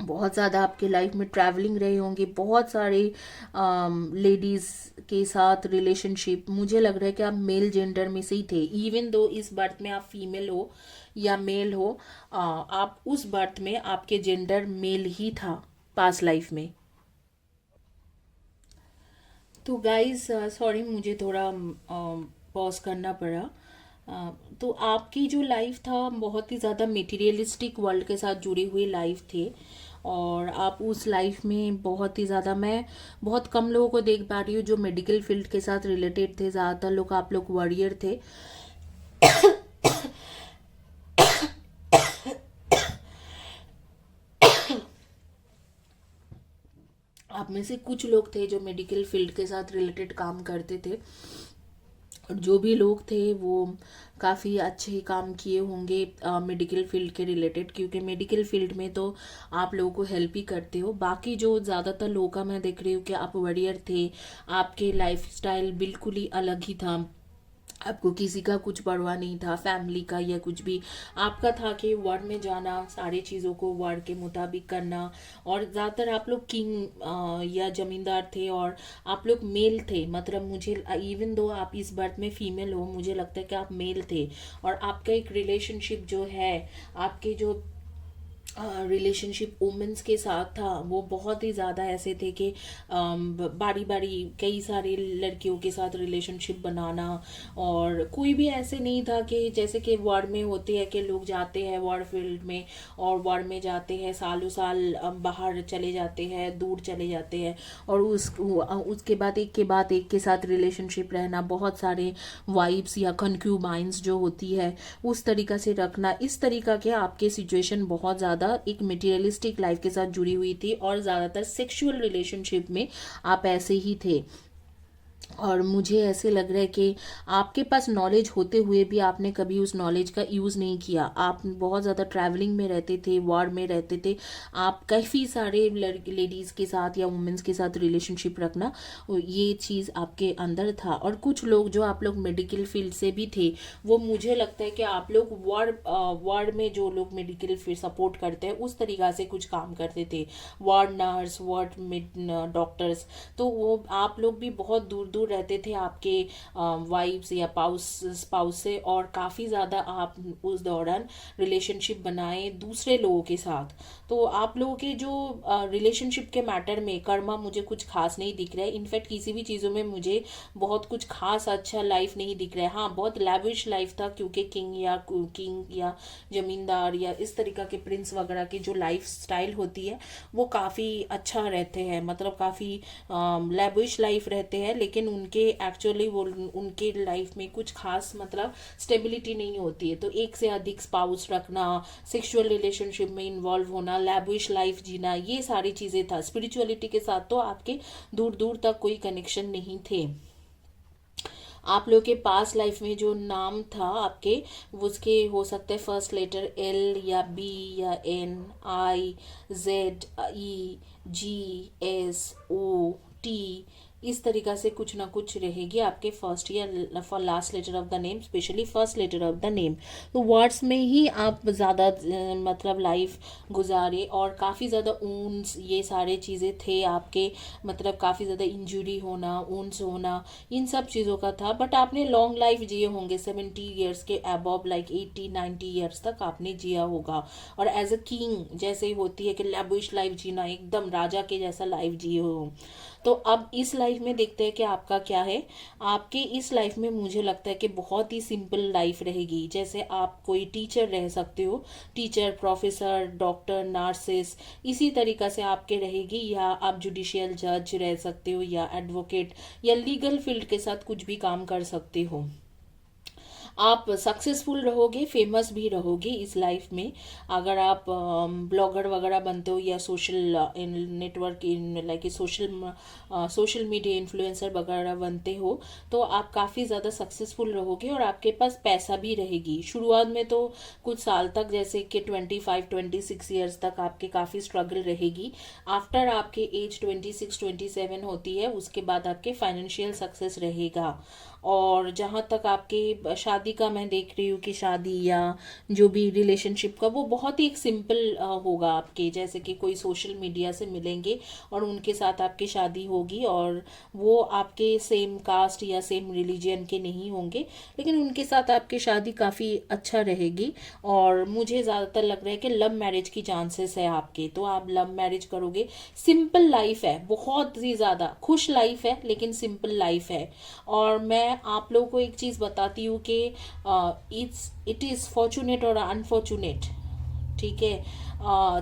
बहुत ज़्यादा आपके लाइफ में ट्रैवलिंग रहे होंगे, बहुत सारे लेडीज़ के साथ रिलेशनशिप। मुझे लग रहा है कि आप मेल जेंडर में से ही थे, इवन दो इस बर्थ में आप फीमेल हो या मेल हो, आप उस बर्थ में आपके जेंडर मेल ही था पास्ट लाइफ में। तो गाइस सॉरी, मुझे थोड़ा पॉज करना पड़ा। तो आपकी जो लाइफ था बहुत ही ज़्यादा मटेरियलिस्टिक वर्ल्ड के साथ जुड़ी हुई लाइफ थी। और आप उस लाइफ में बहुत ही ज़्यादा, मैं बहुत कम लोगों को देख पा रही हूँ जो मेडिकल फील्ड के साथ रिलेटेड थे। ज़्यादातर लोग, आप लोग वॉरियर थे। आप में से कुछ लोग थे जो मेडिकल फील्ड के साथ रिलेटेड काम करते थे, और जो भी लोग थे वो काफ़ी अच्छे काम किए होंगे मेडिकल फील्ड के रिलेटेड, क्योंकि मेडिकल फील्ड में तो आप लोगों को हेल्प ही करते हो। बाकी जो ज़्यादातर लोगों का मैं देख रही हूँ कि आप वॉरियर थे, आपके लाइफ स्टाइल बिल्कुल ही अलग ही था। आपको किसी का कुछ परवाह नहीं था, फैमिली का या कुछ भी। आपका था कि वर्ड में जाना, सारी चीज़ों को वर्ड के मुताबिक करना। और ज़्यादातर आप लोग किंग या जमींदार थे, और आप लोग मेल थे। मतलब मुझे, इवन दो आप इस बर्थ में फीमेल हो, मुझे लगता है कि आप मेल थे। और आपका एक रिलेशनशिप जो है, आपके जो रिलेशनशिप वुमेन्स के साथ था, वो बहुत ही ज़्यादा ऐसे थे कि बारी बारी कई सारी लड़कियों के साथ रिलेशनशिप बनाना। और कोई भी ऐसे नहीं था कि जैसे कि वॉर में होते हैं कि लोग जाते हैं वॉर फील्ड में, और वॉर में जाते हैं सालों साल बाहर चले जाते हैं, दूर चले जाते हैं, और उसके बाद एक के साथ रिलेशनशिप रहना, बहुत सारे वाइफ्स या कंक्यूबाइंस जो होती है उस तरीका से रखना। इस तरीका के आपके सिचुएशन बहुत ज़्यादा एक मटेरियलिस्टिक लाइफ के साथ जुड़ी हुई थी, और ज़्यादातर सेक्सुअल रिलेशनशिप में आप ऐसे ही थे। और मुझे ऐसे लग रहा है कि आपके पास नॉलेज होते हुए भी आपने कभी उस नॉलेज का यूज़ नहीं किया। आप बहुत ज़्यादा ट्रैवलिंग में रहते थे, वॉर में रहते थे, आप काफ़ी सारे लेडीज़ के साथ या वुमेंस के साथ रिलेशनशिप रखना, ये चीज़ आपके अंदर था। और कुछ लोग जो आप लोग मेडिकल फील्ड से भी थे, वो मुझे लगता है कि आप लोग वॉर में जो लोग मेडिकल फील्ड सपोर्ट करते हैं उस तरीक़ा से कुछ काम करते थे, वार्ड नर्स, वार्ड डॉक्टर्स। तो वो आप लोग भी बहुत दूर दूर रहते थे आपके वाइफ्स या स्पाउस से, और काफ़ी ज़्यादा आप उस दौरान रिलेशनशिप बनाए दूसरे लोगों के साथ। तो आप लोगों के जो रिलेशनशिप के मैटर में कर्मा मुझे कुछ खास नहीं दिख रहा है। इनफैक्ट किसी भी चीज़ों में मुझे बहुत कुछ खास अच्छा लाइफ नहीं दिख रहा है। हाँ, बहुत लैविश लाइफ था, क्योंकि किंग या जमींदार या इस तरीका के प्रिंस वगैरह की जो लाइफ स्टाइल होती है वो काफ़ी अच्छा रहते हैं, मतलब काफ़ी लैविश लाइफ रहते हैं। लेकिन उनके एक्चुअली वो उनके लाइफ में कुछ खास मतलब स्टेबिलिटी नहीं होती है। तो एक से अधिक स्पाउस रखना, सेक्सुअल रिलेशनशिप में इन्वॉल्व होना, लैविश लाइफ जीना, ये सारी चीज़ें था। स्पिरिचुअलिटी के साथ तो आपके दूर दूर तक कोई कनेक्शन नहीं थे। आप लोग के पास लाइफ में जो नाम था आपके, उसके हो सकता है फर्स्ट लेटर एल या बी या एन, आई, जेड, ई, जी, एस, ओ, टी, इस तरीका से कुछ ना कुछ रहेगी आपके फर्स्ट या for last letter of the name, specially first letter of the name. तो वर्ड्स में ही आप ज़्यादा मतलब लाइफ गुजारे, और काफ़ी ज़्यादा ऊन्स, ये सारे चीज़ें थे आपके, मतलब काफ़ी ज़्यादा इंजरी होना, ऊन्स होना, इन सब चीज़ों का था। बट आपने लॉन्ग लाइफ जिए होंगे, 70 ईयर्स के अबव, लाइक 80-90 ईयर्स तक आपने जिया होगा। और एज अ किंग जैसे ही होती है कि लैविश लाइफ जीना, एकदम राजा के जैसा लाइफ जिए हो। तो अब इस लाइफ में देखते हैं कि आपका क्या है। आपके इस लाइफ में मुझे लगता है कि बहुत ही सिंपल लाइफ रहेगी। जैसे आप कोई टीचर रह सकते हो, टीचर, प्रोफेसर, डॉक्टर, नर्सेस, इसी तरीका से आपके रहेगी। या आप जुडिशियल जज रह सकते हो, या एडवोकेट, या लीगल फील्ड के साथ कुछ भी काम कर सकते हो। आप सक्सेसफुल रहोगे, फेमस भी रहोगे इस लाइफ में। अगर आप ब्लॉगर वगैरह बनते हो, या social network in like social media influencer वगैरह बनते हो, तो आप काफ़ी ज़्यादा सक्सेसफुल रहोगे और आपके पास पैसा भी रहेगी। शुरुआत में तो कुछ साल तक, जैसे कि 25-26 ईयर्स तक आपके काफ़ी स्ट्रगल रहेगी। आफ्टर आपके एज 26-27 होती है, उसके बाद आपके फाइनेंशियल सक्सेस रहेगा। और जहाँ तक आपके शादी का मैं देख रही हूँ कि शादी या जो भी रिलेशनशिप का, वो बहुत ही एक सिंपल होगा आपके। जैसे कि कोई सोशल मीडिया से मिलेंगे और उनके साथ आपकी शादी होगी, और वो आपके सेम कास्ट या सेम रिलीजन के नहीं होंगे, लेकिन उनके साथ आपकी शादी काफ़ी अच्छा रहेगी। और मुझे ज़्यादातर लग रहा है कि लव मैरिज की चांसेस है आपके, तो आप लव मैरिज करोगे। सिंपल लाइफ है, बहुत ही ज़्यादा खुश लाइफ है, लेकिन सिंपल लाइफ है। और मैं आप लोगों को एक चीज़ बताती हूँ कि इट इज़ फॉर्चुनेट और अनफॉर्चुनेट, ठीक है।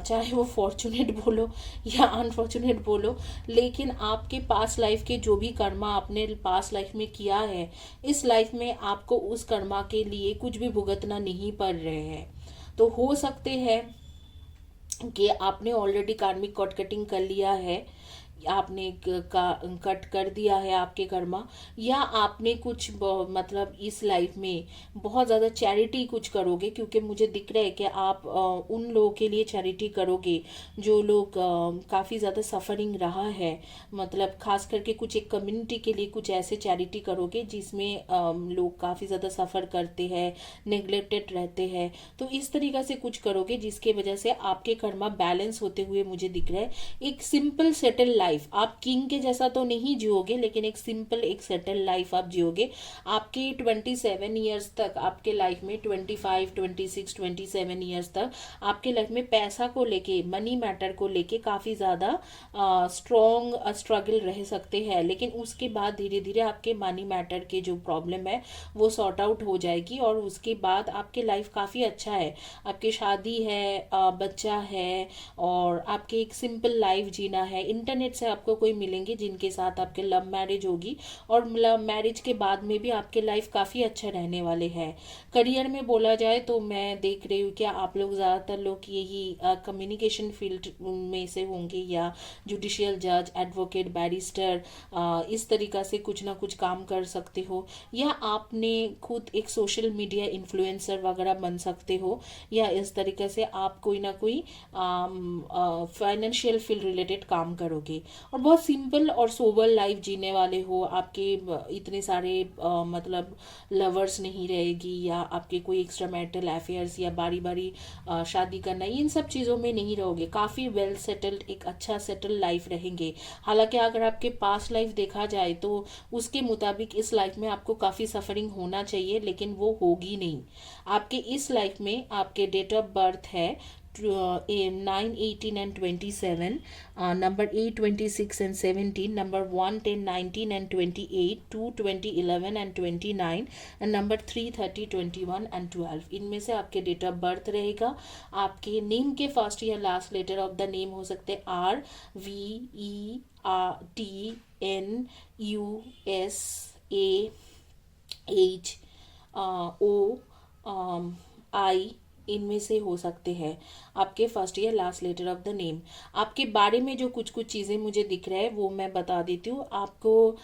चाहे वो फॉर्चुनेट बोलो या अनफॉर्चुनेट बोलो, लेकिन आपके पास लाइफ के जो भी कर्मा आपने पास लाइफ में किया है, इस लाइफ में आपको उस कर्मा के लिए कुछ भी भुगतना नहीं पड़ रहे हैं। तो हो सकते हैं कि आपने ऑलरेडी कार्मिक कॉट कटिंग कर लिया है, आपने कट कर दिया है आपके कर्मा, या आपने कुछ मतलब इस लाइफ में बहुत ज़्यादा चैरिटी कुछ करोगे। क्योंकि मुझे दिख रहा है कि आप उन लोगों के लिए चैरिटी करोगे जो लोग काफ़ी ज़्यादा सफरिंग रहा है, मतलब खास करके कुछ एक कम्युनिटी के लिए कुछ ऐसे चैरिटी करोगे जिसमें लोग काफ़ी ज़्यादा सफ़र करते हैं, नेग्लेक्टेड रहते हैं। तो इस तरीक़ा से कुछ करोगे जिसके वजह से आपके कर्मा बैलेंस होते हुए मुझे दिख रहा है। एक सिंपल सेटल लाइफ, आप किंग के जैसा तो नहीं जियोगे, लेकिन एक सिंपल एक सेटल लाइफ आप जियोगे। आपके 27 ईयर्स तक, आपके लाइफ में 25, 26, 27 ईयर्स तक आपके लाइफ में पैसा को लेके, मनी मैटर को लेके काफ़ी ज़्यादा स्ट्रॉन्ग स्ट्रगल रह सकते हैं। लेकिन उसके बाद धीरे धीरे आपके मनी मैटर के जो प्रॉब्लम है वो सॉर्ट आउट हो जाएगी, और उसके बाद आपके लाइफ काफ़ी अच्छा है। आपकी शादी है, बच्चा है, और आपके एक सिंपल लाइफ जीना है। इंटरनेट से आपको कोई मिलेंगे जिनके साथ आपके लव मैरिज होगी, और लव मैरिज के बाद में भी आपके लाइफ काफ़ी अच्छा रहने वाले हैं। करियर में बोला जाए तो मैं देख रही हूँ कि आप लोग ज़्यादातर लोग यही कम्युनिकेशन फील्ड में से होंगे, या जुडिशियल जज, एडवोकेट, बैरिस्टर, इस तरीक़ा से कुछ ना कुछ काम कर सकते हो। या आपने खुद एक सोशल मीडिया इन्फ्लुएंसर वगैरह बन सकते हो, या इस तरीके से आप कोई ना कोई फाइनेंशियल फील्ड रिलेटेड काम करोगे, और बहुत सिंपल और सोबर लाइफ जीने वाले हो। आपके इतने सारे मतलब लवर्स नहीं रहेगी, या आपके कोई एक्स्ट्रा मैरिटल अफेयर्स, या बारी बारी शादी करना, इन सब चीज़ों में नहीं रहोगे। काफ़ी वेल सेटल्ड, एक अच्छा सेटल लाइफ रहेंगे। हालांकि अगर आपके पास्ट लाइफ देखा जाए तो उसके मुताबिक इस लाइफ में आपको काफ़ी सफरिंग होना चाहिए, लेकिन वो होगी नहीं। आपके इस लाइफ में आपके डेट ऑफ बर्थ है 9, 18 and 27, number 8, 26 and 17, number 1, 10, 19 and 28, 2, 20, 11 and 29, and number 3, 30, 21 and 12। इनमें से आपके डेट ऑफ बर्थ रहेगा। आपके नेम के फर्स्ट या last letter of the name हो सकते हैं RVERTNUSAHOI, इनमें से हो सकते हैं आपके फर्स्ट या last letter of the name. आपके बारे में जो कुछ कुछ चीज़ें मुझे दिख रहा है वो मैं बता देती हूँ आपको।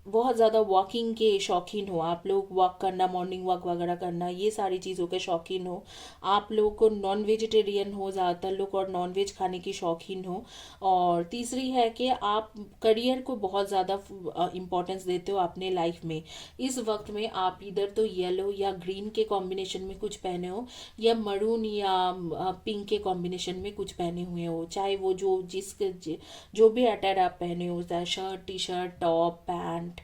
बहुत ज़्यादा वॉकिंग के शौकीन हो आप लोग, वॉक करना, मॉर्निंग वॉक वगैरह करना, ये सारी चीज़ों के शौकीन हो। आप लोग को नॉन वेजिटेरियन हो ज़्यादातर लोग, और नॉन वेज खाने की शौकीन हो। और तीसरी है कि आप करियर को बहुत ज़्यादा इम्पोर्टेंस देते हो अपने लाइफ में। इस वक्त में आप इधर तो येलो या ग्रीन के कॉम्बिनेशन में कुछ पहने हो, या मरून या पिंक के कॉम्बिनेशन में कुछ पहने हुए हो, चाहे वो जो भी अटायर आप पहने हो, चाहे shirt, T shirt, top, pant,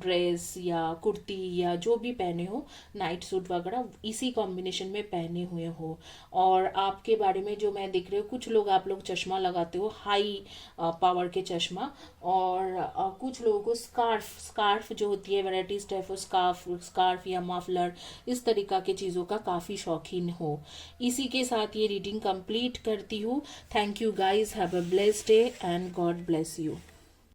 dress या कुर्ती या जो भी पहने हो, नाइट सूट वगैरह इसी कॉम्बिनेशन में पहने हुए हो। और आपके बारे में जो मैं दिख रही हूँ, कुछ लोग आप लोग चश्मा लगाते हो, हाई पावर के चश्मा, और कुछ लोगों को स्कार्फ जो होती है वेराइटीज टाइप ऑफ स्कार्फ या मफलर, इस तरीका के चीज़ों का काफ़ी शौकीन हो। इसी के साथ ये रीडिंग कंप्लीट करती हूँ। Thank you guys, have a blessed day and God bless you.